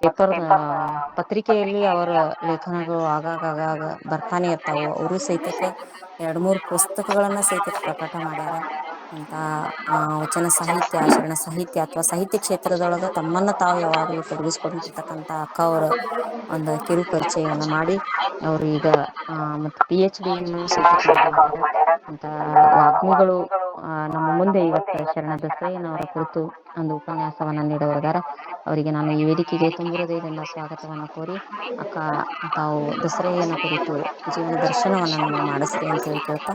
Paper ಪತ್ರಿಕೆಯಲ್ಲಿ ಅವರ ಲೇಖನಗಳು ಆಗಾಗ ಬರ್ತಾನೆ ಇರ್ತಾವು. ಅವರು ಸಹಿತಕ್ಕೆ 2-3 ಪುಸ್ತಕಗಳನ್ನ ಸಹಿತ ಪ್ರಕಟ ಮಾಡ್ಯಾರ. ಇಂತ ವಚನ ಸಾಹಿತ್ಯ, ಶರಣ ಸಾಹಿತ್ಯ ಅಥವಾ ಸಾಹಿತ್ಯ ಕ್ಷೇತ್ರದೊಳಗ ತಮ್ಮನ್ನ ತಾವು ಯಾವಾಗಲೂ ತೊಡಗಿಸ್ಕೊಂಡಿರ್ತಕ್ಕಂತ ಅಕ್ಕ ಅವರ ಒಂದು ಕಿರು ಪರಿಚಯವನ್ನ ಮಾಡಿ ಅವರು ಈಗ ಮತ್ತು PhD ಸಹಿತ ಮಾಡ್ಯಾರ. ಅಂತ ವಾಗ್ಮಿಗಳು ನಮ್ಮ ಮುಂದೆ ಇವತ್ತು ಶರಣ ಬಸವಯ್ಯನವರ ಕುರಿತು ಒಂದು ಉಪನ್ಯಾಸವನ್ನ ನೀಡೋರಿದ್ದಾರೆ. ಅವರಿಗೆ ನಾನು ಈ ವೇದಿಕೆಗೆ ತುಂಬು ಹೃದಯದಿಂದ ಸ್ವಾಗತವನ್ನ ಕೋರಿ, ಅಕ್ಕ ತಾವು ದಸರೆಯನ್ನ ಕುರಿತು ಜೀವನ ದರ್ಶನವನ್ನ ನಮಗೆ ಮಾಡಿಸ್ರಿ ಅಂತ ಹೇಳಿ ಕೇಳ್ತಾ,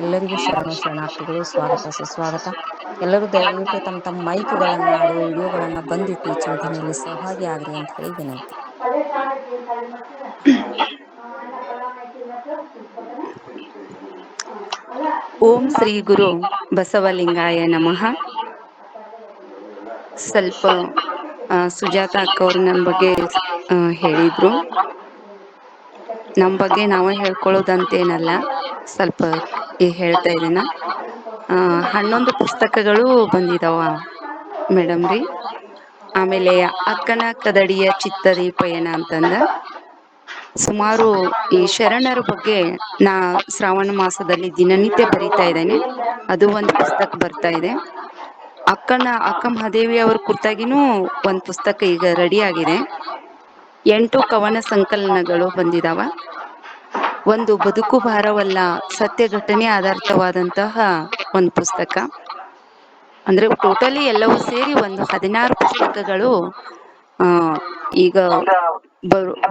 ಎಲ್ಲರಿಗೂ ಶರಣಾರ್ಥಿಗಳು, ಸ್ವಾಗತ ಸುಸ್ವಾಗತ. ಎಲ್ಲರೂ ದಯವಿಟ್ಟು ತಮ್ಮ ಮೈಕ್ಗಳನ್ನ, ಆಡಿಯೋ ವಿಡಿಯೋಗಳನ್ನ ಬಂದಿಟ್ಟು ಈ ಚಿಂತನೆಯಲ್ಲಿ ಸಹಭಾಗಿ ಆಗ್ರಿ ಅಂತ ಹೇಳಿ ವಿನಂತಿ. ಓಂ ಶ್ರೀ ಗುರು ಬಸವಲಿಂಗಾಯ ನಮಃ. ಸ್ವಲ್ಪ ಸುಜಾತ ಅಕ್ಕ ಅವ್ರು ನನ್ನ ಬಗ್ಗೆ ಹೇಳಿದ್ರು. ನಮ್ಮ ಬಗ್ಗೆ ನಾವೇ ಹೇಳ್ಕೊಳ್ಳೋದಂತೇನಲ್ಲ, ಸ್ವಲ್ಪ ಹೇಳ್ತಾ ಇದ್ದೀನ. 11 ಪುಸ್ತಕಗಳು ಬಂದಿದಾವ ಮೇಡಮ್ ರೀ. ಆಮೇಲೆ ಅಕ್ಕನ ಕದಡಿಯ ಚಿತ್ತದಿ ಪಯಣ ಅಂತಂದ ಸುಮಾರು ಈ ಶರಣರ ಬಗ್ಗೆ ನಾ ಶ್ರಾವಣ ಮಾಸದಲ್ಲಿ ದಿನನಿತ್ಯ ಬರೀತಾ ಇದ್ದೇನೆ. ಅದು ಒಂದು ಪುಸ್ತಕ ಬರ್ತಾ ಇದೆ. ಅಕ್ಕ ಮಹಾದೇವಿ ಅವ್ರ ಕುರಿತಾಗಿನೂ ಒಂದು ಪುಸ್ತಕ ಈಗ ರೆಡಿ ಆಗಿದೆ. 8 ಕವನ ಸಂಕಲನಗಳು ಬಂದಿದಾವ. ಒಂದು ಬದುಕು ಭಾರವಲ್ಲ, ಸತ್ಯ ಘಟನೆ ಆಧಾರಿತವಾದಂತಹ ಒಂದು ಪುಸ್ತಕ. ಅಂದ್ರೆ ಟೋಟಲಿ ಎಲ್ಲವೂ ಸೇರಿ ಒಂದು 16 ಪುಸ್ತಕಗಳು ಈಗ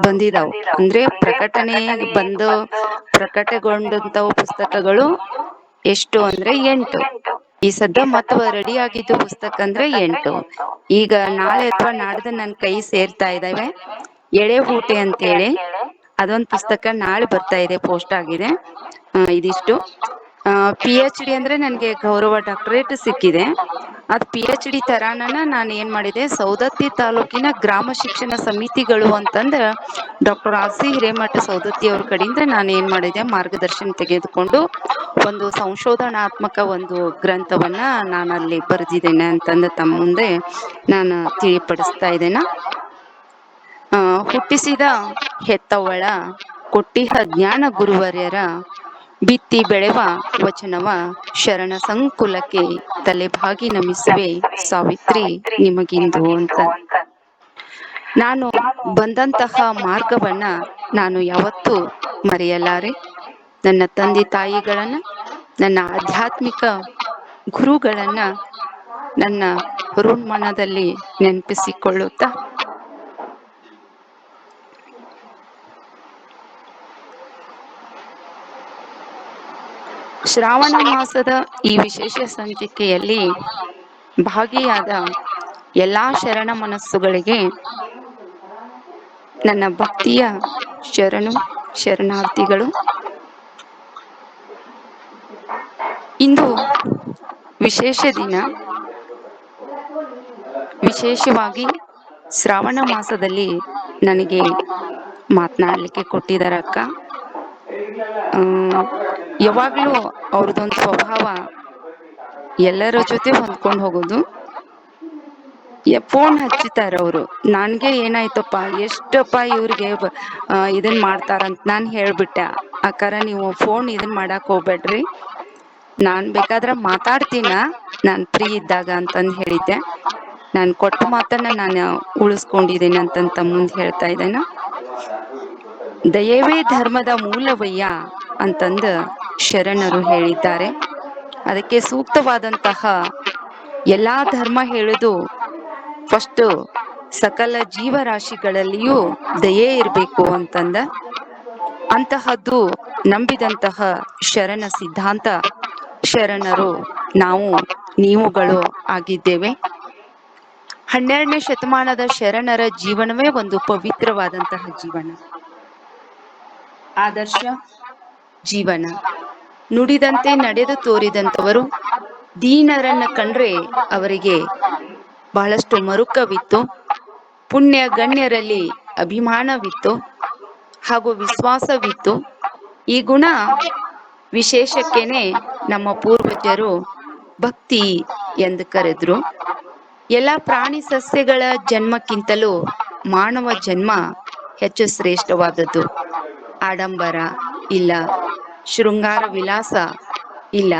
ಬಂದಿದಾವ್. ಅಂದ್ರೆ ಪ್ರಕಟಗೊಂಡಂತವು ಪುಸ್ತಕಗಳು ಎಷ್ಟು ಅಂದ್ರೆ 8. ಈ ಸದ್ದ ಮತ್ತ ರೆಡಿ ಆಗಿದ್ದು ಪುಸ್ತಕ ಅಂದ್ರೆ 8. ಈಗ ನಾಳೆ ಅಥವಾ ನಾಡ್ದು ನನ್ನ ಕೈ ಸೇರ್ತಾ ಇದ್ದಾವೆ. ಎಳೆ ಹೂಟೆ ಅಂತೇಳಿ ಅದೊಂದು ಪುಸ್ತಕ ನಾಳೆ ಬರ್ತಾ ಇದೆ, ಪೋಸ್ಟ್ ಆಗಿದೆ. ಇದಿಷ್ಟು. PhD ಅಂದ್ರೆ ನನಗೆ ಗೌರವ ಡಾಕ್ಟರೇಟ್ ಸಿಕ್ಕಿದೆ. ಅದು PhD ತರಾನ ನಾನು ಏನ್ ಮಾಡಿದೆ, ಸೌದತ್ತಿ ತಾಲೂಕಿನ ಗ್ರಾಮ ಶಿಕ್ಷಣ ಸಮಿತಿಗಳು ಅಂತಂದ್ರ ಡಾಕ್ಟರ್ RC ಹಿರೇಮಠ ಸೌದತ್ತಿ ಅವ್ರ ಕಡೆಯಿಂದ ನಾನು ಏನ್ ಮಾಡಿದೆ, ಮಾರ್ಗದರ್ಶನ ತೆಗೆದುಕೊಂಡು ಒಂದು ಸಂಶೋಧನಾತ್ಮಕ ಒಂದು ಗ್ರಂಥವನ್ನ ನಾನು ಅಲ್ಲಿ ಬರೆದಿದ್ದೇನೆ ಅಂತಂದು ತಮ್ಮ ಮುಂದೆ ನಾನು ತಿಳಿಪಡಿಸ್ತಾ ಇದ್ದೇನೆ. ಹುಟ್ಟಿಸಿದ ಹೆತ್ತವಳ ಕೊಟ್ಟಿಹ ಜ್ಞಾನ ಗುರುವರ್ಯರ ಬಿತ್ತಿ ಬೆಳೆವ ವಚನವ ಶರಣ ಸಂಕುಲಕ್ಕೆ ತಲೆಬಾಗಿ ನಮಿಸುವೆ ಸಾವಿತ್ರಿ ನಿಮಗಿಂದು ಅಂತ. ನಾನು ಬಂದಂತಹ ಮಾರ್ಗವನ್ನ ನಾನು ಯಾವತ್ತೂ ಮರೆಯಲಾರೆ. ನನ್ನ ತಂದೆ ತಾಯಿಗಳನ್ನ, ನನ್ನ ಆಧ್ಯಾತ್ಮಿಕ ಗುರುಗಳನ್ನ ನನ್ನ ಹೃನ್ಮನದಲ್ಲಿ ನೆನಪಿಸಿಕೊಳ್ಳುತ್ತಾ ಶ್ರಾವಣ ಮಾಸದ ಈ ವಿಶೇಷ ಸಂಚಿಕೆಯಲ್ಲಿ ಭಾಗಿಯಾದ ಎಲ್ಲಾ ಶರಣ ಮನಸ್ಸುಗಳಿಗೆ ನನ್ನ ಭಕ್ತಿಯ ಶರಣಾರ್ಥಿಗಳು. ಇಂದು ವಿಶೇಷ ದಿನ. ವಿಶೇಷವಾಗಿ ಶ್ರಾವಣ ಮಾಸದಲ್ಲಿ ನನಗೆ ಮಾತನಾಡ್ಲಿಕ್ಕೆ ಕೊಟ್ಟಿದ್ದಾರೆ ಅಕ್ಕ. ಯಾವಾಗ್ಲೂ ಅವ್ರದ್ದೊಂದು ಸ್ವಭಾವ ಎಲ್ಲರ ಜೊತೆ ಹೊಂದ್ಕೊಂಡು ಹೋಗೋದು. ಫೋನ್ ಹಚ್ಚುತ್ತಾರ ಅವರು. ನನ್ಗೆ ಏನಾಯ್ತಪ್ಪ, ಎಷ್ಟಪ್ಪ ಇವ್ರಿಗೆ ಇದನ್ ಮಾಡ್ತಾರಂತ ನಾನು ಹೇಳ್ಬಿಟ್ಟೆ, ಅಕ್ಕಾರ ನೀವು ಫೋನ್ ಇದನ್ ಮಾಡಕ್ ಹೋಗ್ಬೇಡ್ರಿ, ನಾನ್ ಬೇಕಾದ್ರೆ ಮಾತಾಡ್ತೀನ ನಾನ್ ಫ್ರೀ ಇದ್ದಾಗ ಅಂತಂದು ಹೇಳಿದ್ದೆ. ನಾನು ಕೊಟ್ಟ ಮಾತನ್ನ ನಾನು ಉಳಿಸ್ಕೊಂಡಿದ್ದೇನೆ ಅಂತಂತ ಮುಂದೆ ಹೇಳ್ತಾ ಇದ್ದೇನೆ. ದಯವೇ ಧರ್ಮದ ಮೂಲವಯ್ಯ ಅಂತಂದು ಶರಣರು ಹೇಳಿದ್ದಾರೆ. ಅದಕ್ಕೆ ಸೂಕ್ತವಾದಂತಹ ಎಲ್ಲಾ ಧರ್ಮ ಹೇಳುದು ಫಸ್ಟ್ ಸಕಲ ಜೀವರಾಶಿಗಳಲ್ಲಿಯೂ ದಯೆ ಇರಬೇಕು ಅಂತಂದ. ಅಂತಹದ್ದು ನಂಬಿದಂತಹ ಶರಣ ಸಿದ್ಧಾಂತ ಶರಣರು ನಾವು ನೀವುಗಳು ಆಗಿದ್ದೇವೆ. 12ನೇ ಶತಮಾನದ ಶರಣರ ಜೀವನವೇ ಒಂದು ಪವಿತ್ರವಾದಂತಹ ಜೀವನ, ಆದರ್ಶ ಜೀವನ. ನುಡಿದಂತೆ ನಡೆದು ತೋರಿದಂತವರು. ದೀನರನ್ನ ಕಂಡ್ರೆ ಅವರಿಗೆ ಬಹಳಷ್ಟು ಮರುಕವಿತ್ತು. ಪುಣ್ಯ ಗಣ್ಯರಲ್ಲಿ ಅಭಿಮಾನವಿತ್ತು ಹಾಗೂ ವಿಶ್ವಾಸವಿತ್ತು. ಈ ಗುಣ ವಿಶೇಷಕ್ಕೇನೆ ನಮ್ಮ ಪೂರ್ವಜರು ಭಕ್ತಿ ಎಂದು ಕರೆದ್ರು. ಎಲ್ಲ ಪ್ರಾಣಿ ಸಸ್ಯಗಳ ಜನ್ಮಕ್ಕಿಂತಲೂ ಮಾನವ ಜನ್ಮ ಹೆಚ್ಚು ಶ್ರೇಷ್ಠವಾದದ್ದು. ಆಡಂಬರ ಇಲ್ಲ, ಶೃಂಗಾರ ವಿಲಾಸ ಇಲ್ಲ,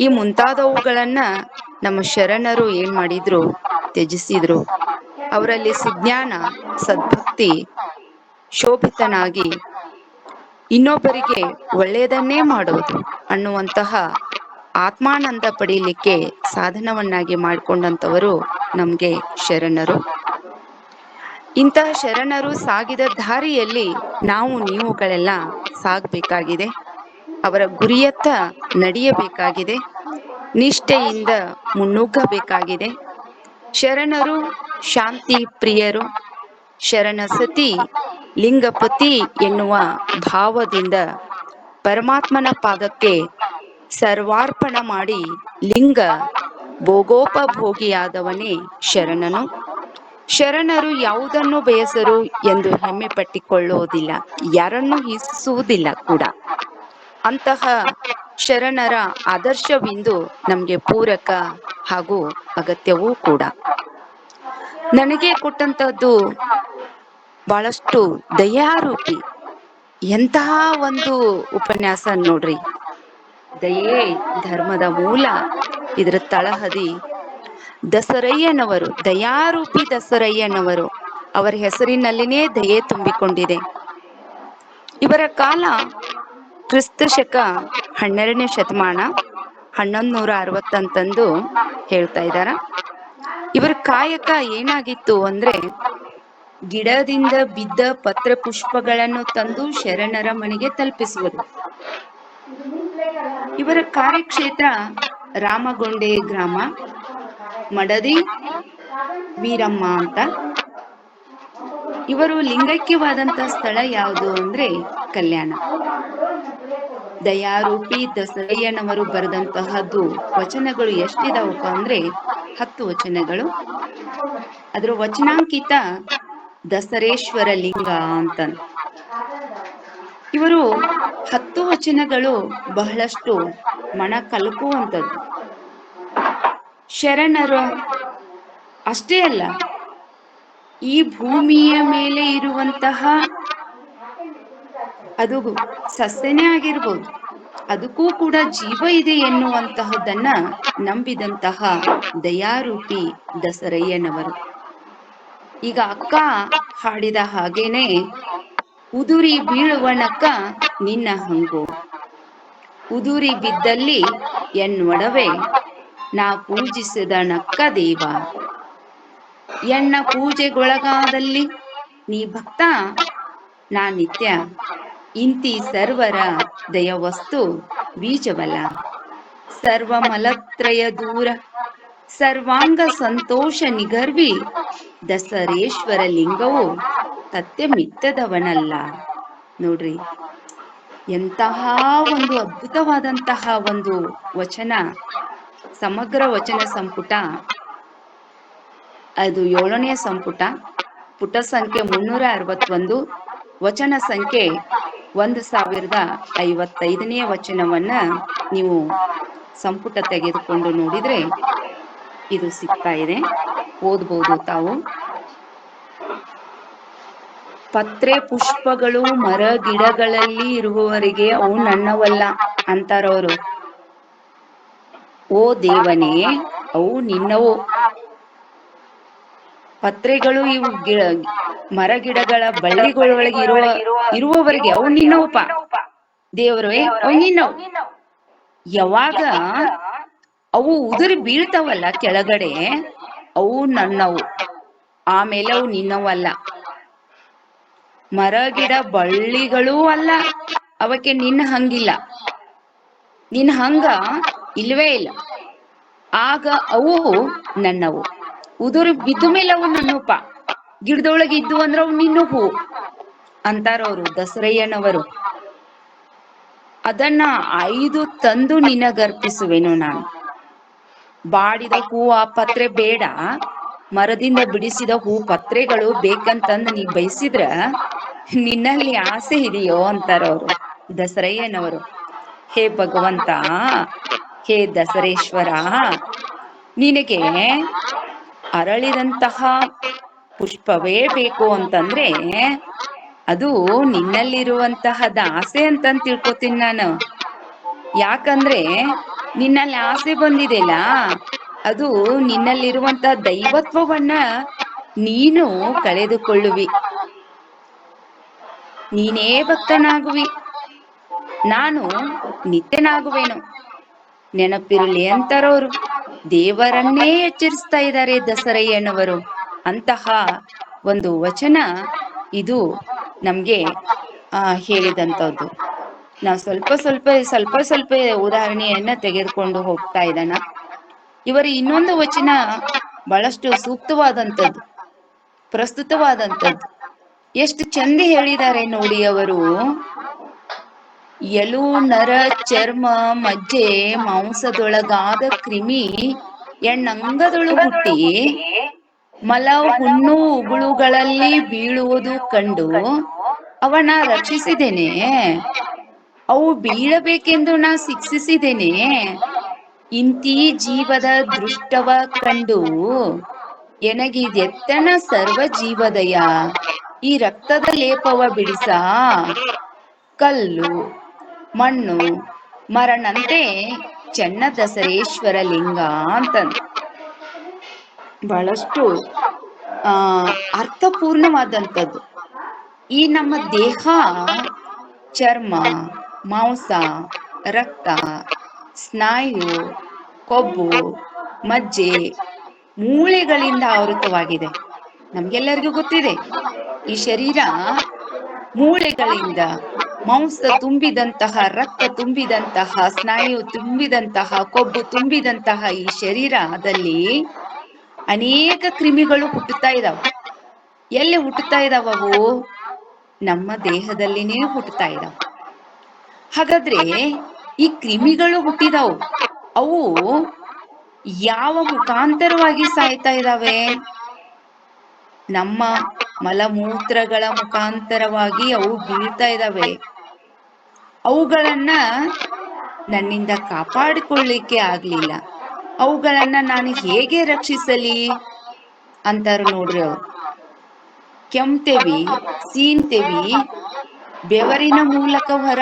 ಈ ಮುಂತಾದವುಗಳನ್ನ ನಮ್ಮ ಶರಣರು ಏನ್ ಮಾಡಿದ್ರು, ತ್ಯಜಿಸಿದ್ರು. ಅವರಲ್ಲಿ ಸುಜ್ಞಾನ, ಸದ್ಭಕ್ತಿ ಶೋಭಿತನಾಗಿ ಇನ್ನೊಬ್ಬರಿಗೆ ಒಳ್ಳೆಯದನ್ನೇ ಮಾಡೋದು ಅನ್ನುವಂತಹ ಆತ್ಮಾನಂದ ಪಡೀಲಿಕ್ಕೆ ಸಾಧನವನ್ನಾಗಿ ಮಾಡಿಕೊಂಡಂತವರು ನಮ್ಗೆ ಶರಣರು. ಇಂತಹ ಶರಣರು ಸಾಗಿದ ದಾರಿಯಲ್ಲಿ ನಾವು ನೀವುಗಳೆಲ್ಲ ಸಾಗಬೇಕಾಗಿದೆ. ಅವರ ಗುರಿಯತ್ತ ನಡೆಯಬೇಕಾಗಿದೆ. ನಿಷ್ಠೆಯಿಂದ ಮುನ್ನುಗ್ಗಬೇಕಾಗಿದೆ. ಶರಣರು ಶಾಂತಿ ಪ್ರಿಯರು. ಶರಣ ಸತಿ ಲಿಂಗಪತಿ ಎನ್ನುವ ಭಾವದಿಂದ ಪರಮಾತ್ಮನ ಪಾದಕ್ಕೆ ಸರ್ವಾರ್ಪಣ ಮಾಡಿ ಲಿಂಗ ಭೋಗೋಪಭೋಗಿಯಾದವನೇ ಶರಣನು. ಶರಣರು ಯಾವುದನ್ನು ಬಯಸರು ಎಂದು ಹೆಮ್ಮೆ ಪಟ್ಟಿಕೊಳ್ಳುವುದಿಲ್ಲ, ಯಾರನ್ನೂ ಹಿಸುವುದಿಲ್ಲ ಕೂಡ. ಅಂತಹ ಶರಣರ ಆದರ್ಶವಿಂದು ನಮಗೆ ಪೂರಕ ಹಾಗೂ ಅಗತ್ಯವೂ ಕೂಡ. ನನಗೆ ಕೊಟ್ಟಂತದ್ದು ಬಹಳಷ್ಟು ದಯಾರೂಪಿ. ಎಂತಹ ಒಂದು ಉಪನ್ಯಾಸ ನೋಡ್ರಿ. ದಯೆ ಧರ್ಮದ ಮೂಲ, ಇದರ ತಳಹದಿ ದಸರಯ್ಯನವರು, ದಯಾರೂಪಿ ದಸರಯ್ಯನವರು. ಅವರ ಹೆಸರಿನಲ್ಲಿನೇ ದಯೆ ತುಂಬಿಕೊಂಡಿದೆ. ಇವರ ಕಾಲ ಕ್ರಿಸ್ತ ಶಕ 12ನೇ ಶತಮಾನ, 1160 ಅಂತಂದು ಹೇಳ್ತಾ ಇದ್ದಾರ. ಇವರ ಕಾಯಕ ಏನಾಗಿತ್ತು ಅಂದ್ರೆ, ಗಿಡದಿಂದ ಬಿದ್ದ ಪತ್ರ ಪುಷ್ಪಗಳನ್ನು ತಂದು ಶರಣರ ಮನೆಗೆ ತಲುಪಿಸುವುದು. ಇವರ ಕಾರ್ಯಕ್ಷೇತ್ರ ರಾಮಗೊಂಡೆ ಗ್ರಾಮ, ಮಡದಿ ವೀರಮ್ಮ ಅಂತ. ಇವರು ಲಿಂಗೈಕ್ಯವಾದಂತ ಸ್ಥಳ ಯಾವುದು ಅಂದ್ರೆ ಕಲ್ಯಾಣ. ದಯಾರೂಪಿ ದಸರಯ್ಯನವರು ಬರೆದಂತಹದ್ದು ವಚನಗಳು ಎಷ್ಟಿದಾವಪ್ಪ ಅಂದ್ರೆ 10 ವಚನಗಳು. ಅದರ ವಚನಾಂಕಿತ ದಸರೇಶ್ವರ ಲಿಂಗ ಅಂತ. ಇವರು 10 ವಚನಗಳು ಬಹಳಷ್ಟು ಮನ ಕಲಕುವಂಥದ್ದು. ಶರಣರು ಅಷ್ಟೇ ಅಲ್ಲ, ಈ ಭೂಮಿಯ ಮೇಲೆ ಇರುವಂತಹ ಅದು ಸಸ್ಯನೇ ಆಗಿರ್ಬೋದು, ಅದಕ್ಕೂ ಕೂಡ ಜೀವ ಇದೆ ಎನ್ನುವಂತಹದನ್ನ ನಂಬಿದಂತಹ ದಯಾರೂಪಿ ದಸರಯ್ಯನವರು. ಈಗ ಅಕ್ಕ ಹಾಡಿದ ಹಾಗೇನೆ, ಉದುರಿ ಬೀಳುವನಕ್ಕ ನಿನ್ನ ಹಂಗು, ಉದುರಿ ಬಿದ್ದಲ್ಲಿ ಎನ್ನೊಡವೆ ನಾ ಪೂಜಿಸಿದ ನಕ್ಕ ದೇವ, ಎನ್ನ ಪೂಜೆಗೊಳಗಾದಲ್ಲಿ ನೀ ಭಕ್ತ ನಾ ನಿತ್ಯ, ಇಂತಿ ಸರ್ವರ ದಯ ವಸ್ತು ಬೀಜಬಲ, ಸರ್ವ ಮಲತ್ರಯ ದೂರ ಸರ್ವಾಂಗ ಸಂತೋಷ ನಿಗರ್ವಿ, ದಸರೇಶ್ವರ ಲಿಂಗವು ತತ್ಯ ಮಿತ್ತದವನಲ್ಲ. ನೋಡ್ರಿ, ಎಂತಹ ಒಂದು ಅದ್ಭುತವಾದಂತಹ ಒಂದು ವಚನ. ಸಮಗ್ರ ವಚನ ಸಂಪುಟ ಅದು 7ನೇ ಸಂಪುಟ, ಪುಟ ಸಂಖ್ಯೆ 361, ವಚನ ಸಂಖ್ಯೆ 1055ನೇ ವಚನವನ್ನ ನೀವು ಸಂಪುಟ ತೆಗೆದುಕೊಂಡು ನೋಡಿದ್ರೆ ಇದು ಸಿಗ್ತಾ ಇದೆ, ಓದ್ಬೋದು ತಾವು. ಪತ್ರೆ ಪುಷ್ಪಗಳು ಮರ ಗಿಡಗಳಲ್ಲಿ ಇರುವವರಿಗೆ ಅವು ನನ್ನವಲ್ಲ ಅಂತಾರವರು. ಓ ದೇವನೇ, ಅವು ನಿನ್ನವು. ಪತ್ರೆಗಳು ಇವು ಮರ ಗಿಡಗಳ ಬಳ್ಳಿಗಳೊಳಗೆ ಇರುವವರಿಗೆ ಅವು ನಿನ್ನವಪ್ಪ. ದೇವರೇ, ಅವು ನಿನ್ನವು. ಯಾವಾಗ ಅವು ಉದುರಿ ಬೀಳ್ತಾವಲ್ಲ ಕೆಳಗಡೆ, ಅವು ನನ್ನವು, ಆಮೇಲೆ ಅವು ನಿನ್ನವಲ್ಲ. ಮರ ಗಿಡ ಬಳ್ಳಿಗಳೂ ಅಲ್ಲ, ಅವಕ್ಕೆ ನಿನ್ನ ಹಂಗಿಲ್ಲ, ನಿನ್ನ ಹಂಗ ಇಲ್ವೇ ಇಲ್ಲ. ಆಗ ಅವು ನನ್ನವು. ಉದುರು ಬಿದ್ದ ಮೇಲೆ ಅವು ನನ್ನಪ್ಪ, ಗಿಡದೊಳಗೆ ಇದ್ದು ಅಂದ್ರೆ ಅವು ನಿನ್ನ ಹೂ ಅಂತಾರವರು ದಸರಯ್ಯನವರು. ಅದನ್ನ 5 ತಂದು ನಿನಗರ್ಪಿಸುವೆನು ನಾನು. ಬಾಡಿದ ಹೂ ಆ ಪತ್ರೆ ಬೇಡ, ಮರದಿಂದ ಬಿಡಿಸಿದ ಹೂ ಪತ್ರೆಗಳು ಬೇಕಂತಂದು ನೀ ಬಯಸಿದ್ರ ನಿನ್ನಲ್ಲಿ ಆಸೆ ಇದೆಯೋ ಅಂತಾರವರು ದಸರಯ್ಯನವರು. ಹೇ ಭಗವಂತ, ಹೇ ದಸರೇಶ್ವರ, ನಿನಗೆ ಅರಳಿದಂತಹ ಪುಷ್ಪವೇ ಬೇಕು ಅಂತಂದ್ರೆ ಅದು ನಿನ್ನಲ್ಲಿರುವಂತಹದ ಆಸೆ ಅಂತ ತಿಳ್ಕೊತೀನಿ ನಾನು. ಯಾಕಂದ್ರೆ ನಿನ್ನಲ್ಲಿ ಆಸೆ ಬಂದಿದೆಲ್ಲ, ಅದು ನಿನ್ನಲ್ಲಿರುವಂತಹ ದೈವತ್ವವನ್ನ ನೀನು ಕಳೆದುಕೊಳ್ಳುವಿ. ನೀನೇ ಭಕ್ತನಾಗುವಿ, ನಾನು ನಿತ್ಯನಾಗುವೆನು. ನೆನಪಿರಲಿ ಅಂತಾರವ್ರು. ದೇವರನ್ನೇ ಎಚ್ಚರಿಸ್ತಾ ಇದ್ದಾರೆ ದಸರಯ್ಯನವರು. ಅಂತಹ ಒಂದು ವಚನ ಇದು ನಮ್ಗೆ ಹೇಳಿದಂಥದ್ದು. ನಾವು ಸ್ವಲ್ಪ ಉದಾಹರಣೆಯನ್ನ ತೆಗೆದುಕೊಂಡು ಹೋಗ್ತಾ ಇದ್ದಾನ. ಇವರ ಇನ್ನೊಂದು ವಚನ ಬಹಳಷ್ಟು ಸೂಕ್ತವಾದಂಥದ್ದು, ಪ್ರಸ್ತುತವಾದಂಥದ್ದು. ಎಷ್ಟು ಚಂದ ಹೇಳಿದ್ದಾರೆ ನೋಡಿ ಅವರು. ಎಲು ನರ ಚರ್ಮ ಮಜ್ಜೆ ಮಾಂಸದೊಳಗಾದ ಕ್ರಿಮಿ ಎಣ್ಣಂಗದೊಳು ಹುಟ್ಟಿ ಮಲ ಹುಣ್ಣು ಉಗುಳುಗಳಲ್ಲಿ ಬೀಳುವುದು ಕಂಡು ಅವನ ರಕ್ಷಿಸಿದ್ದೇನೆ. ಅವು ಬೀಳಬೇಕೆಂದು ನಾ ಶಿಕ್ಷಿಸಿದ್ದೇನೆ. ಇಂತಿ ಜೀವದ ದೃಷ್ಟವ ಕಂಡು ಎನಗಿದೆತ್ತನ ಸರ್ವ ಜೀವದಯ. ಈ ರಕ್ತದ ಲೇಪವ ಬಿಡಿಸ ಕಲ್ಲು ಮಣ್ಣು ಮರಣಂತೆ ಚೆನ್ನ ದಸರೇಶ್ವರ ಲಿಂಗ ಅಂತ ಬಹಳಷ್ಟು ಅರ್ಥಪೂರ್ಣವಾದಂಥದ್ದು. ಈ ನಮ್ಮ ದೇಹ ಚರ್ಮ, ಮಾಂಸ, ರಕ್ತ, ಸ್ನಾಯು, ಕೊಬ್ಬು, ಮಜ್ಜೆ, ಮೂಳೆಗಳಿಂದ ಆವೃತವಾಗಿದೆ. ನಮ್ಗೆಲ್ಲರಿಗೂ ಗೊತ್ತಿದೆ, ಈ ಶರೀರ ಮೂಳೆಗಳಿಂದ, ಮಾಂಸ ತುಂಬಿದಂತಹ, ರಕ್ತ ತುಂಬಿದಂತಹ, ಸ್ನಾಯು ತುಂಬಿದಂತಹ, ಕೊಬ್ಬು ತುಂಬಿದಂತಹ ಈ ಶರೀರದಲ್ಲಿ ಅನೇಕ ಕ್ರಿಮಿಗಳು ಹುಟ್ಟುತ್ತಾ ಇದಾವೆ. ಎಲ್ಲಿ ಹುಟ್ಟುತ್ತಾ ಇದಾವವು? ನಮ್ಮ ದೇಹದಲ್ಲಿನೇ ಹುಟ್ಟುತ್ತಾ ಇದಾವೆ. ಹಾಗಾದ್ರೆ ಈ ಕ್ರಿಮಿಗಳು ಹುಟ್ಟಿದವು, ಅವು ಯಾವ ಮುಖಾಂತರವಾಗಿ ಸಾಯ್ತಾ ಇದ್ದಾವೆ? ನಮ್ಮ ಮಲಮೂತ್ರಗಳ ಮುಖಾಂತರವಾಗಿ ಅವು ಬೀಳ್ತಾ ಇದ್ದಾವೆ. ಅವುಗಳನ್ನ ನನ್ನಿಂದ ಕಾಪಾಡಿಕೊಳ್ಳಿಕ್ಕೆ ಆಗ್ಲಿಲ್ಲ, ಅವುಗಳನ್ನ ನಾನು ಹೇಗೆ ರಕ್ಷಿಸಲಿ ಅಂತಾರು ನೋಡ್ರಿ ಅವ್ರು. ಕೆಮ್ತೇವಿ, ಸೀನ್ತೇವಿ, ಬೆವರಿನ ಮೂಲಕ ಹೊರ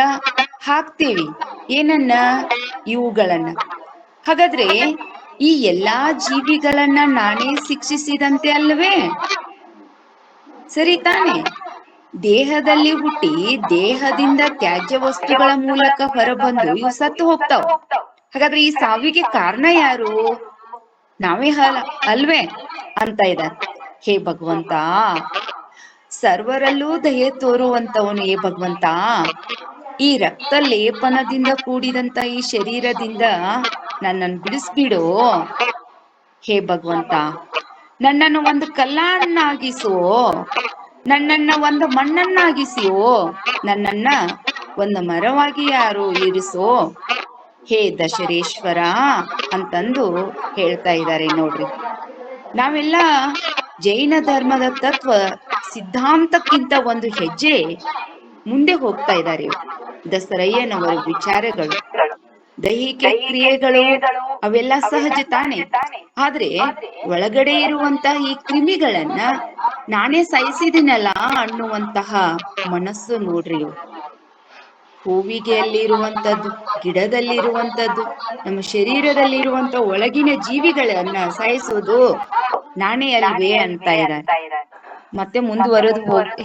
ಹಾಕ್ತೇವಿ ಏನನ್ನ? ಇವುಗಳನ್ನ. ಹಾಗಾದ್ರೆ ಈ ಎಲ್ಲಾ ಜೀವಿಗಳನ್ನ ನಾನೇ ಶಿಕ್ಷಿಸಿದಂತೆ ಅಲ್ವೇ? ಸರಿ ತಾನೆ? ದೇಹದಲ್ಲಿ ಹುಟ್ಟಿ ದೇಹದಿಂದ ತ್ಯಾಜ್ಯ ವಸ್ತುಗಳ ಮೂಲಕ ಹೊರಬಂದು ಇವು ಸತ್ತು ಹೋಗ್ತಾವ. ಹಾಗಾದ್ರೆ ಈ ಸಾವಿಗೆ ಕಾರಣ ಯಾರು? ನಾವೇ ಅಲ್ವೇ ಅಂತ ಇದ್ದಾರೆ. ಹೇ ಭಗವಂತ, ಸರ್ವರಲ್ಲೂ ದಯೆ ತೋರುವಂತವನು ಹೇ ಭಗವಂತ, ಈ ರಕ್ತ ಲೇಪನದಿಂದ ಕೂಡಿದಂತ ಈ ಶರೀರದಿಂದ ನನ್ನನ್ನು ಬಿಡಿಸ್ಬಿಡು ಹೇ ಭಗವಂತ. ನನ್ನನ್ನು ಒಂದು ಕಲ್ಲನ್ನಾಗಿಸೋ, ನನ್ನನ್ನ ಒಂದು ಮಣ್ಣನ್ನಾಗಿಸಿಯೋ, ನನ್ನನ್ನ ಒಂದು ಮರವಾಗಿ ಯಾರು ಇರಿಸೋ ಹೇ ದಶರೇಶ್ವರ ಅಂತಂದು ಹೇಳ್ತಾ ಇದ್ದಾರೆ ನೋಡ್ರಿ. ನಾವೆಲ್ಲ ಜೈನ ಧರ್ಮದ ತತ್ವ ಸಿದ್ಧಾಂತಕ್ಕಿಂತ ಒಂದು ಹೆಜ್ಜೆ ಮುಂದೆ ಹೋಗ್ತಾ ಇದ್ದಾರೆ ದಸರಯ್ಯನವರ ವಿಚಾರಗಳು. ದೈಹಿಕ ಕ್ರಿಯೆಗಳು ಅವೆಲ್ಲ ಸಹಜ ತಾನೆ, ಆದ್ರೆ ಒಳಗಡೆ ಇರುವಂತಹ ಈ ಕ್ರಿಮಿಗಳನ್ನ ನಾನೇ ಸಹಿಸಿದಿನಲ್ಲ ಅನ್ನುವಂತಹ ಮನಸ್ಸು ನೋಡ್ರಿ. ಹೂವಿಗೆ ಅಲ್ಲಿರುವಂತದ್ದು, ಗಿಡದಲ್ಲಿರುವಂತದ್ದು, ನಮ್ಮ ಶರೀರದಲ್ಲಿರುವಂತ ಒಳಗಿನ ಜೀವಿಗಳನ್ನ ಸಾಯಿಸೋದು ನಾನೇ ಅಲ್ವೇ ಅಂತ ಇದ್ದಾರೆ. ಮತ್ತೆ ಮುಂದುವರೆದು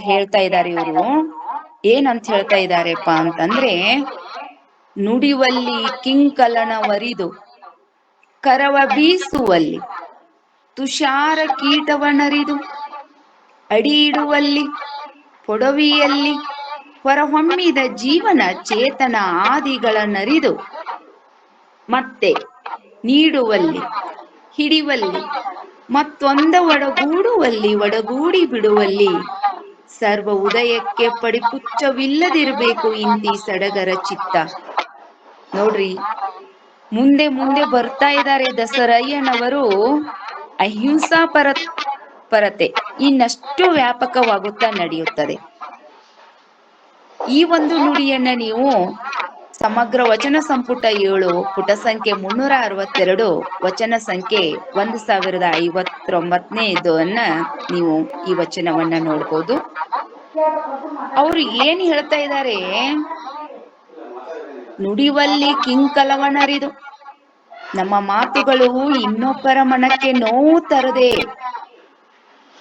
ಹೇಳ್ತಾ ಇದ್ದಾರೆ ಇವರು. ಏನಂತ ಹೇಳ್ತಾ ಇದ್ದಾರೆಪ್ಪ ಅಂತಂದ್ರೆ, ನುಡಿವಲ್ಲಿ ಕಿಂಕಲನವರಿದು ಕರವ ಬೀಸುವಲ್ಲಿ ತುಷಾರ ಕೀಟವನರಿದು ಅಡಿ ಇಡುವಲ್ಲಿ ಪೊಡವಿಯಲ್ಲಿ ಹೊರಹೊಮ್ಮಿದ ಜೀವನ ಚೇತನ ಆದಿಗಳನ್ನರಿದು ಮತ್ತೆ ನೀಡುವಲ್ಲಿ ಹಿಡಿವಲ್ಲಿ ಮತ್ತೊಂದ ಒಡಗೂಡಿ ಬಿಡುವಲ್ಲಿ ಸರ್ವ ಉದಯಕ್ಕೆ ಪಡಿಪುಚ್ಚವಿಲ್ಲದಿರಬೇಕು ಇಂತಿ ಸಡಗರ ಚಿತ್ತ. ನೋಡ್ರಿ, ಮುಂದೆ ಮುಂದೆ ಬರ್ತಾ ಇದ್ದಾರೆ ದಸರಯ್ಯನವರು. ಅಹಿಂಸಾ ಪರತೆ ಇನ್ನಷ್ಟು ವ್ಯಾಪಕವಾಗುತ್ತಾ ನಡೆಯುತ್ತದೆ. ಈ ಒಂದು ನುಡಿಯನ್ನ ನೀವು ಸಮಗ್ರ ವಚನ ಸಂಪುಟ 7 ಪುಟ ಸಂಖ್ಯೆ 362 ವಚನ ಸಂಖ್ಯೆ 1059 ನೀವು ಈ ವಚನವನ್ನ ನೋಡ್ಬೋದು. ಅವರು ಏನ್ ಹೇಳ್ತಾ ಇದ್ದಾರೆ, ನುಡಿವಲ್ಲಿ ಕಿಂಕಲವನರಿದು, ನಮ್ಮ ಮಾತುಗಳು ಇನ್ನೊಬ್ಬರ ಮನಕ್ಕೆ ನೋವು ತರದೆ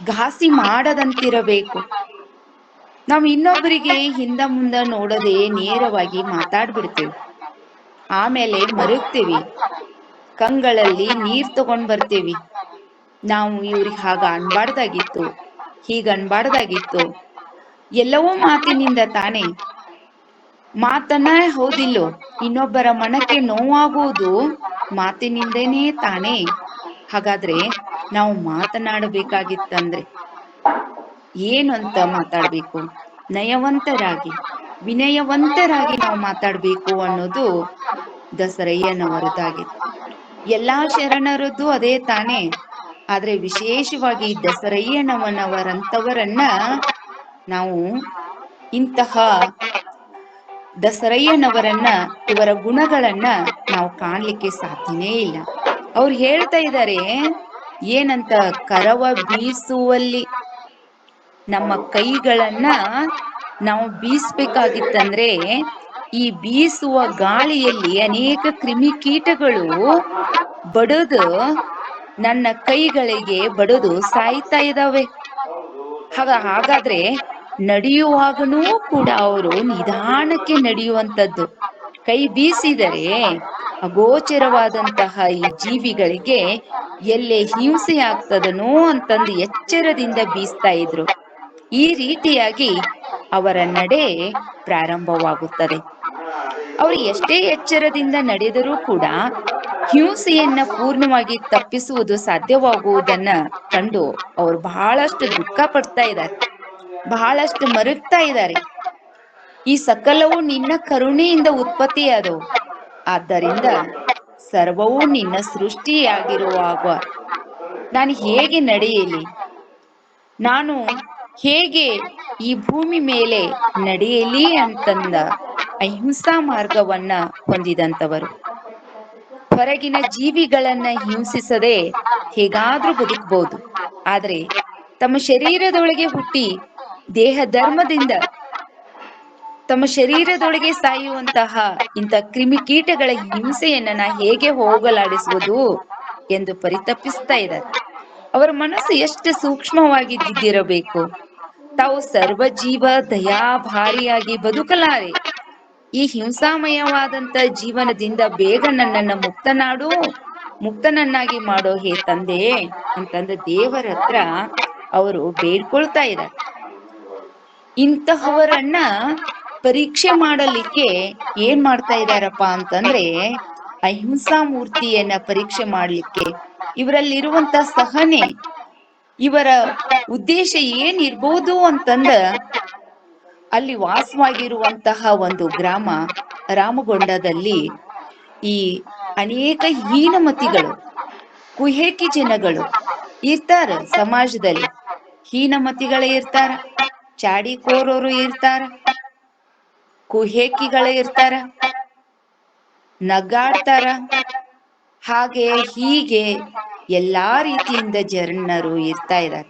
ಘಾಸಿ ಮಾಡದಂತಿರಬೇಕು. ನಾವು ಇನ್ನೊಬ್ಬರಿಗೆ ಹಿಂದ ಮುಂದ ನೋಡದೆ ನೇರವಾಗಿ ಮಾತಾಡ್ಬಿಡ್ತೇವೆ. ಆಮೇಲೆ ಮರುಗ್ತೇವಿ, ಕಂಗಳಲ್ಲಿ ನೀರ್ ತಗೊಂಡ್ ಬರ್ತೇವಿ. ನಾವು ಇವ್ರಿಗೆ ಹಾಗ ಅನ್ಬಾರ್ದಾಗಿತ್ತು, ಹೀಗ ಅನ್ಬಾರ್ದಾಗಿತ್ತು. ಎಲ್ಲವೂ ಮಾತಿನಿಂದ ತಾನೇ. ಮಾತನ್ನ ಹೌದಿಲ್ಲೋ, ಇನ್ನೊಬ್ಬರ ಮನಕ್ಕೆ ನೋವಾಗುವುದು ಮಾತಿನಿಂದನೇ ತಾನೇ. ಹಾಗಾದ್ರೆ ನಾವು ಮಾತನಾಡಬೇಕಾಗಿತ್ತಂದ್ರೆ ಏನು ಅಂತ ಮಾತಾಡ್ಬೇಕು? ನಯವಂತರಾಗಿ, ವಿನಯವಂತರಾಗಿ ನಾವು ಮಾತಾಡ್ಬೇಕು ಅನ್ನೋದು ದಸರಯ್ಯನವರದಾಗಿದೆ. ಎಲ್ಲಾ ಶರಣರದ್ದು ಅದೇ ತಾನೇ. ಆದ್ರೆ ವಿಶೇಷವಾಗಿ ದಸರಯ್ಯನವನವರಂತವರನ್ನ ನಾವು ಇಂತಹ ದಸರಯ್ಯನವರನ್ನ, ಇವರ ಗುಣಗಳನ್ನ ನಾವು ಕಾಣ್ಲಿಕ್ಕೆ ಸಾಧ್ಯನೇ ಇಲ್ಲ. ಅವ್ರು ಹೇಳ್ತಾ ಇದ್ದಾರೆ ಏನಂತ, ಕರವ ಬೀಸುವಲ್ಲಿ ನಮ್ಮ ಕೈಗಳನ್ನ ನಾವು ಬೀಸ್ಬೇಕಾಗಿತ್ತಂದ್ರೆ ಈ ಬೀಸುವ ಗಾಳಿಯಲ್ಲಿ ಅನೇಕ ಕ್ರಿಮಿಕೀಟಗಳು ಬಡದು ನನ್ನ ಕೈಗಳಿಗೆ ಬಡದು ಸಾಯ್ತಾ ಇದ್ದಾವೆ. ಹಾಗಾದ್ರೆ ನಡೆಯುವಾಗನೂ ಕೂಡ ಅವರು ನಿಧಾನಕ್ಕೆ ನಡೆಯುವಂಥದ್ದು. ಕೈ ಬೀಸಿದರೆ ಅಗೋಚರವಾದಂತಹ ಈ ಜೀವಿಗಳಿಗೆ ಎಲ್ಲೇ ಹಿಂಸೆ ಆಗ್ತದನೋ ಅಂತಂದು ಎಚ್ಚರದಿಂದ ಬೀಸ್ತಾ ಇದ್ರು. ಈ ರೀತಿಯಾಗಿ ಅವರ ನಡೆ ಪ್ರಾರಂಭವಾಗುತ್ತದೆ. ಅವರು ಎಷ್ಟೇ ಎಚ್ಚರದಿಂದ ನಡೆದರೂ ಕೂಡ ಹಿಂಸೆಯನ್ನ ಪೂರ್ಣವಾಗಿ ತಪ್ಪಿಸುವುದು ಸಾಧ್ಯವಾಗುವುದನ್ನ ಕಂಡು ಅವರು ಬಹಳಷ್ಟು ದುಃಖ ಪಡ್ತಾ ಇದ್ದಾರೆ, ಬಹಳಷ್ಟು ಮರುಗ್ತಾ ಇದ್ದಾರೆ. ಈ ಸಕಲವು ನಿನ್ನ ಕರುಣೆಯಿಂದ ಉತ್ಪತ್ತಿಯಾದವು, ಆದ್ದರಿಂದ ಸರ್ವವೂ ನಿನ್ನ ಸೃಷ್ಟಿಯಾಗಿರುವಾಗ ನಾನು ಹೇಗೆ ನಡೆಯಲಿ, ನಾನು ಹೇಗೆ ಈ ಭೂಮಿ ಮೇಲೆ ನಡೆಯಲಿ ಅಂತಂದ ಅಹಿಂಸಾ ಮಾರ್ಗವನ್ನ ಹೊಂದಿದಂತವರು. ಹೊರಗಿನ ಜೀವಿಗಳನ್ನ ಹಿಂಸಿಸದೆ ಹೇಗಾದ್ರೂ ಬದುಕಬಹುದು, ಆದ್ರೆ ತಮ್ಮ ಶರೀರದೊಳಗೆ ಹುಟ್ಟಿ ದೇಹ ಧರ್ಮದಿಂದ ತಮ್ಮ ಶರೀರದೊಳಗೆ ಸಾಯುವಂತಹ ಇಂಥ ಕ್ರಿಮಿಕೀಟಗಳ ಹಿಂಸೆಯನ್ನ ಹೇಗೆ ಹೋಗಲಾಡಿಸುವುದು ಎಂದು ಪರಿತಪಿಸ್ತಾ ಇದ್ದಾರೆ. ಅವರ ಮನಸ್ಸು ಎಷ್ಟು ಸೂಕ್ಷ್ಮವಾಗಿದ್ದಿರಬೇಕು. ತಾವು ಸರ್ವ ಜೀವ ದಯಾಭಾರಿಯಾಗಿ ಬದುಕಲಾರೆ, ಈ ಹಿಂಸಾಮಯವಾದಂತ ಜೀವನದಿಂದ ಬೇಗ ನನ್ನನ್ನ ಮುಕ್ತನನ್ನಾಗಿ ಮಾಡೋ ಹೇ ತಂದೆ ಅಂತಂದ ದೇವರ ಹತ್ರ ಅವರು ಬೇಡ್ಕೊಳ್ತಾ ಇದ್ದಾರೆ. ಇಂತಹವರನ್ನ ಪರೀಕ್ಷೆ ಮಾಡಲಿಕ್ಕೆ ಏನ್ ಮಾಡ್ತಾ ಇದ್ದಾರಪ್ಪ ಅಂತಂದ್ರೆ, ಅಹಿಂಸಾ ಮೂರ್ತಿಯನ್ನ ಪರೀಕ್ಷೆ ಮಾಡ್ಲಿಕ್ಕೆ ಇವರಲ್ಲಿರುವಂತ ಸಹನೆ, ಇವರ ಉದ್ದೇಶ ಏನಿರ್ಬೋದು ಅಂತಂದ ಅಲ್ಲಿ ವಾಸವಾಗಿರುವಂತಹ ಒಂದು ಗ್ರಾಮ ರಾಮಗೊಂಡದಲ್ಲಿ ಈ ಅನೇಕ ಹೀನಮತಿಗಳು, ಕುಹೇಕಿ ಜನಗಳು ಇರ್ತಾರ. ಸಮಾಜದಲ್ಲಿ ಹೀನಮತಿಗಳೇ ಇರ್ತಾರ, ಚಾಡಿಕೋರರು ಇರ್ತಾರ, ಕುಹೇಕಿಗಳೇ ಇರ್ತಾರ, ನಗಾಡ್ತಾರ, ಹಾಗೆ ಹೀಗೆ ಎಲ್ಲಾ ರೀತಿಯಿಂದ ಜನರು ಇರ್ತಾ ಇದ್ದಾರೆ.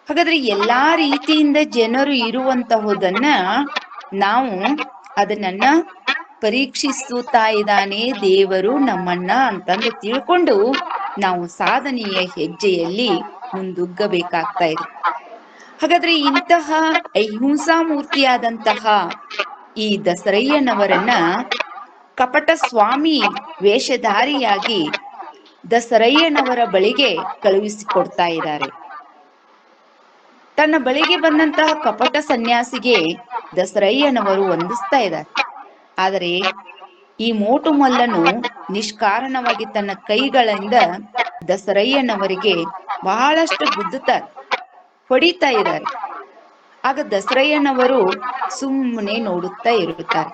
ಹಾಗಾದ್ರೆ ಎಲ್ಲಾ ರೀತಿಯಿಂದ ಜನರು ಇರುವಂತಹುದನ್ನ ನಾವು ಅದನ್ನ ಪರೀಕ್ಷಿಸುತ್ತಾ ಇದ್ದಾನೆ ದೇವರು ನಮ್ಮನ್ನ ಅಂತಂದು ತಿಳ್ಕೊಂಡು ನಾವು ಸಾಧನೆಯ ಹೆಜ್ಜೆಯಲ್ಲಿ ಮುಂದುಗ್ಗಬೇಕಾಗ್ತಾ ಇದೆ. ಹಾಗಾದ್ರೆ ಇಂತಹ ಅಹಿಂಸಾ ಮೂರ್ತಿಯಾದಂತಹ ಈ ದಸರಯ್ಯನವರನ್ನ ಕಪಟ ಸ್ವಾಮಿ ವೇಷಧಾರಿಯಾಗಿ ದಸರಯ್ಯನವರ ಬಳಿಗೆ ಕಳುಹಿಸಿಕೊಡ್ತಾ ಇದ್ದಾರೆ. ತನ್ನ ಬಳಿಗೆ ಬಂದಂತಹ ಕಪಟ ಸನ್ಯಾಸಿಗೆ ದಸರಯ್ಯನವರು ವಂದಿಸ್ತಾ ಇದ್ದಾರೆ. ಆದರೆ ಈ ಮೋಟು ಮಲ್ಲನು ನಿಷ್ಕಾರಣವಾಗಿ ತನ್ನ ಕೈಗಳಿಂದ ದಸರಯ್ಯನವರಿಗೆ ಬಹಳಷ್ಟು ಗುದ್ದುತ್ತಾರೆ, ಹೊಡಿತಾ ಇದ್ದಾರೆ. ಆಗ ದಸರಯ್ಯನವರು ಸುಮ್ಮನೆ ನೋಡುತ್ತಾ ಇರುತ್ತಾರೆ.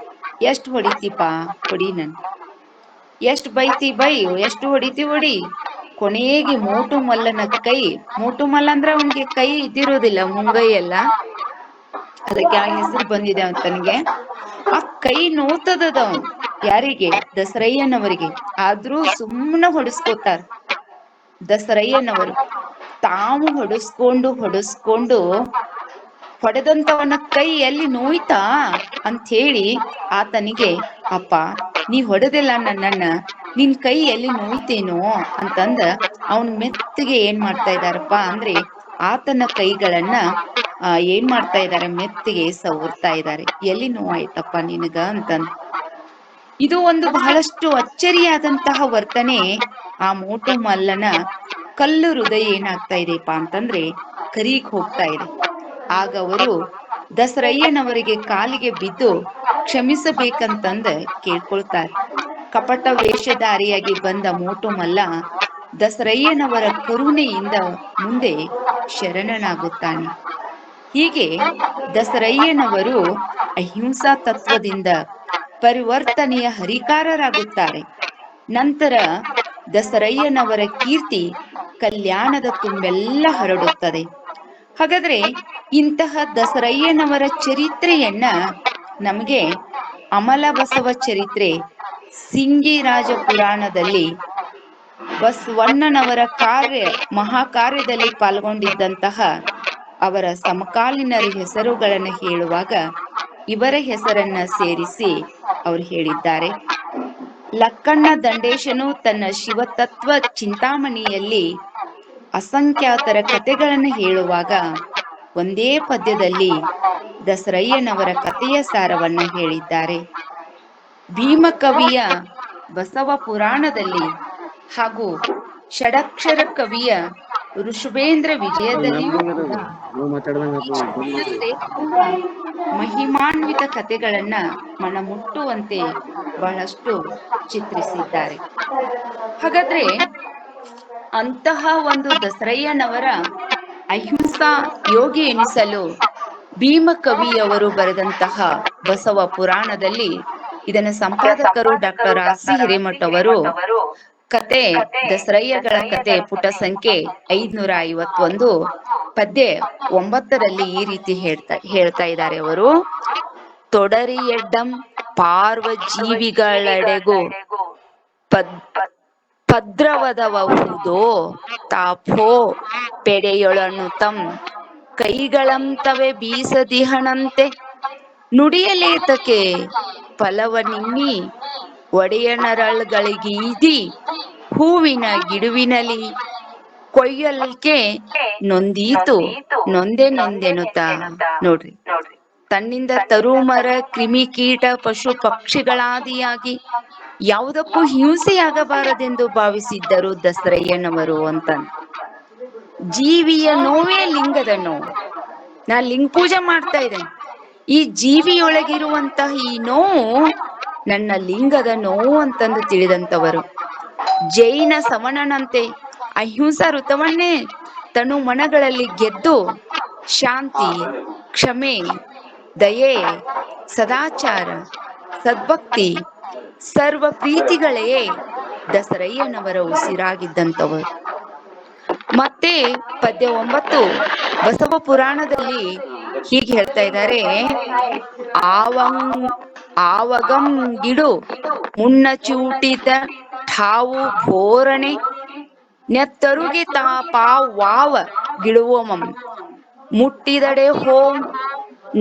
ಎಷ್ಟು ಹೊಡಿತೀಪ ಹೊಡಿ, ನನ್ ಎಷ್ಟು ಬೈತಿ ಬೈ, ಎಷ್ಟು ಹೊಡಿತಿ ಹೊಡಿ. ಕೊನೆಗೆ ಮೋಟು ಮಲ್ಲನ ಕೈ, ಮೋಟು ಮಲ್ಲ ಅಂದ್ರೆ ಅವನಿಗೆ ಕೈ ಇದ್ದಿರೋದಿಲ್ಲ, ಮುಂಗೈ ಎಲ್ಲ, ಅದಕ್ಕೆ ಆ ಹೆಸರು ಬಂದಿದೆ ಅಂತನಿಗೆ. ಆ ಕೈ ನೋತದದ ಅವನ್ ಯಾರಿಗೆ? ದಸರಯ್ಯನವರಿಗೆ. ಆದ್ರೂ ಸುಮ್ಮನೆ ಹೊಡಸ್ಕೋತಾರ ದಸರಯ್ಯನವರು. ತಾವು ಹೊಡಸ್ಕೊಂಡು ಹೊಡೆದಂತವನ ಕೈ ಎಲ್ಲಿ ನೋಯ್ತಾ ಅಂತ ಹೇಳಿ ಆತನಿಗೆ, ಅಪ್ಪ ನೀ ಹೊಡೆದಿಲ್ಲ ನನ್ನನ್ನ, ನಿನ್ ಕೈ ಎಲ್ಲಿ ನೋಯ್ತೇನೋ ಅಂತಂದ ಅವನ್ ಮೆತ್ತಿಗೆ ಏನ್ ಮಾಡ್ತಾ ಇದ್ದಾರಪ್ಪ ಅಂದ್ರೆ ಆತನ ಕೈಗಳನ್ನ ಏನ್ ಮಾಡ್ತಾ ಇದ್ದಾರೆ, ಮೆತ್ತಿಗೆ ಸವರ್ತಾ ಇದ್ದಾರೆ. ಎಲ್ಲಿ ನೋವಾಯ್ತಪ್ಪ ನಿನಗ ಅಂತಂದ. ಇದು ಒಂದು ಬಹಳಷ್ಟು ಅಚ್ಚರಿಯಾದಂತಹ ವರ್ತನೆ. ಆ ಮೋಟು ಮಲ್ಲನ ಕಲ್ಲು ಹೃದಯ ಏನಾಗ್ತಾ ಇದೆಯಪ್ಪ ಅಂತಂದ್ರೆ ಕರೀಗ್ ಹೋಗ್ತಾ ಇದೆ. ಆಗ ಅವರು ದಸರಯ್ಯನವರಿಗೆ ಕಾಲಿಗೆ ಬಿದ್ದು ಕ್ಷಮಿಸಬೇಕಂತಂದ ಕೇಳ್ಕೊಳ್ತಾರೆ. ಕಪಟ ವೇಷಧಾರಿಯಾಗಿ ಬಂದ ಮೋಟು ಮಲ್ಲ ದಸರಯ್ಯನವರ ಕರುಣೆಯಿಂದ ಮುಂದೆ ಶರಣನಾಗುತ್ತಾನೆ. ಹೀಗೆ ದಸರಯ್ಯನವರು ಅಹಿಂಸಾ ತತ್ವದಿಂದ ಪರಿವರ್ತನೆಯ ಹರಿಕಾರರಾಗುತ್ತಾರೆ. ನಂತರ ದಸರಯ್ಯನವರ ಕೀರ್ತಿ ಕಲ್ಯಾಣದ ತುಂಬೆಲ್ಲ ಹರಡುತ್ತದೆ. ಹಾಗಾದ್ರೆ ಇಂತಹ ದಸರಯ್ಯನವರ ಚರಿತ್ರೆಯನ್ನ ನಮಗೆ ಅಮಲ ಬಸವ ಚರಿತ್ರೆ ಸಿಂಗಿರಾಜ ಪುರಾಣದಲ್ಲಿ ಬಸವಣ್ಣನವರ ಮಹಾಕಾರ್ಯದಲ್ಲಿ ಪಾಲ್ಗೊಂಡಿದ್ದಂತಹ ಅವರ ಸಮಕಾಲೀನರ ಹೆಸರುಗಳನ್ನು ಹೇಳುವಾಗ ಇವರ ಹೆಸರನ್ನ ಸೇರಿಸಿ ಅವರು ಹೇಳಿದ್ದಾರೆ. ಲಕ್ಕಣ್ಣ ದಂಡೇಶನು ತನ್ನ ಶಿವತತ್ವ ಚಿಂತಾಮಣಿಯಲ್ಲಿ ಅಸಂಖ್ಯಾತರ ಕಥೆಗಳನ್ನು ಹೇಳುವಾಗ ಒಂದೇ ಪದ್ಯದಲ್ಲಿ ದಸರಯ್ಯನವರ ಕಥೆಯ ಸಾರವನ್ನ ಹೇಳಿದ್ದಾರೆ. ಭೀಮಕವಿಯ ಬಸವ ಪುರಾಣದಲ್ಲಿ ಹಾಗೂ ಷಡಕ್ಷರ ಕವಿಯ ಋಷಭೇಂದ್ರ ವಿಜಯದಲ್ಲಿಯೂ ಕೂಡ ಮಹಿಮಾನ್ವಿತ ಕಥೆಗಳನ್ನ ಮನಮುಟ್ಟುವಂತೆ ಬಹಳಷ್ಟು ಚಿತ್ರಿಸಿದ್ದಾರೆ. ಹಾಗಾದ್ರೆ ಅಂತಹ ಒಂದು ದಸರಯ್ಯನವರ ಅಹಿಂಸಾ ಯೋಗಿ ಎನಿಸಲು ಭೀಮಕವಿಯವರು ಬರೆದಂತಹ ಬಸವ ಪುರಾಣದಲ್ಲಿ ಇದನ್ನ ಸಂಪಾದಕರು ಡಾಕ್ಟರ್ ಆರ್.ಸಿ. ಹಿರೇಮಠ ಅವರು ಕತೆ ದಸರಯ್ಯಗಳ ಕತೆ ಪುಟ ಸಂಖ್ಯೆ 551 ಪದ್ಯ 9ರಲ್ಲಿ ಈ ರೀತಿ ಹೇಳ್ತಾ ಇದ್ದಾರೆ ಅವರು. ತೊಡರಿಯಡ್ಡಂ ಪಾರ್ವ ಜೀವಿಗಳೆಡೆಗೂ ಪದ್ರವದಬಹುದೋ ತಾಪೋ ಪೆಡೆಯೊಳನು ತಂ ಕೈಗಳಂತವೆ ಬೀಸದಿಹಣಂತೆ ನುಡಿಯಲೇತಕೆ ಫಲವ ನಿಮ್ಮಿ ಒಡೆಯನರಳ್ಗಳಿಗೀದಿ ಹೂವಿನ ಗಿಡುವಿನಲಿ ಕೊಯ್ಯಲ್ಕೆ ನೊಂದೀತು ನೊಂದೆನೆಂದೆನುತ. ನೋಡ್ರಿ, ತನ್ನಿಂದ ತರುಮರ ಕ್ರಿಮಿಕೀಟ ಪಶು ಪಕ್ಷಿಗಳಾದಿಯಾಗಿ ಯಾವುದಕ್ಕೂ ಹಿಂಸೆಯಾಗಬಾರದೆಂದು ಭಾವಿಸಿದ್ದರು ದಸರಯ್ಯನವರು ಅಂತಂದ. ಜೀವಿಯ ನೋವೇ ಲಿಂಗದ ನೋವು. ನಾ ಲಿಂಗ ಪೂಜೆ ಮಾಡ್ತಾ ಇದ್ದೇನೆ, ಈ ಜೀವಿಯೊಳಗಿರುವಂತಹ ಈ ನೋವು ನನ್ನ ಲಿಂಗದ ನೋವು ಅಂತಂದು ತಿಳಿದಂತವರು. ಜೈನ ಸವಣನಂತೆ ಅಹಿಂಸಾ ವೃತವನ್ನೇ ತನು ಮನಗಳಲ್ಲಿ ಗೆದ್ದು ಶಾಂತಿ, ಕ್ಷಮೆ, ದಯೆ, ಸದಾಚಾರ, ಸದ್ಭಕ್ತಿ, ಸರ್ವ ಪ್ರೀತಿಗಳೇ ದಸರಯ್ಯನವರ ಉಸಿರಾಗಿದ್ದಂಥವರು. ಮತ್ತೆ ಪದ್ಯ 9 ಬಸವ ಪುರಾಣದಲ್ಲಿ ಹೀಗೆ ಹೇಳ್ತಾ ಇದ್ದಾರೆ. ಆವಗಂ ಗಿಡು ಮುನ್ನ ಚೂಟಿದ ಠಾವು ಬೋರಣೆ ನೆತ್ತರುಗೆ ತಾಪಾ ವಾವ ಗಿಳುವಮಂ ಮುಟ್ಟಿದಡೆ ಹೋಂ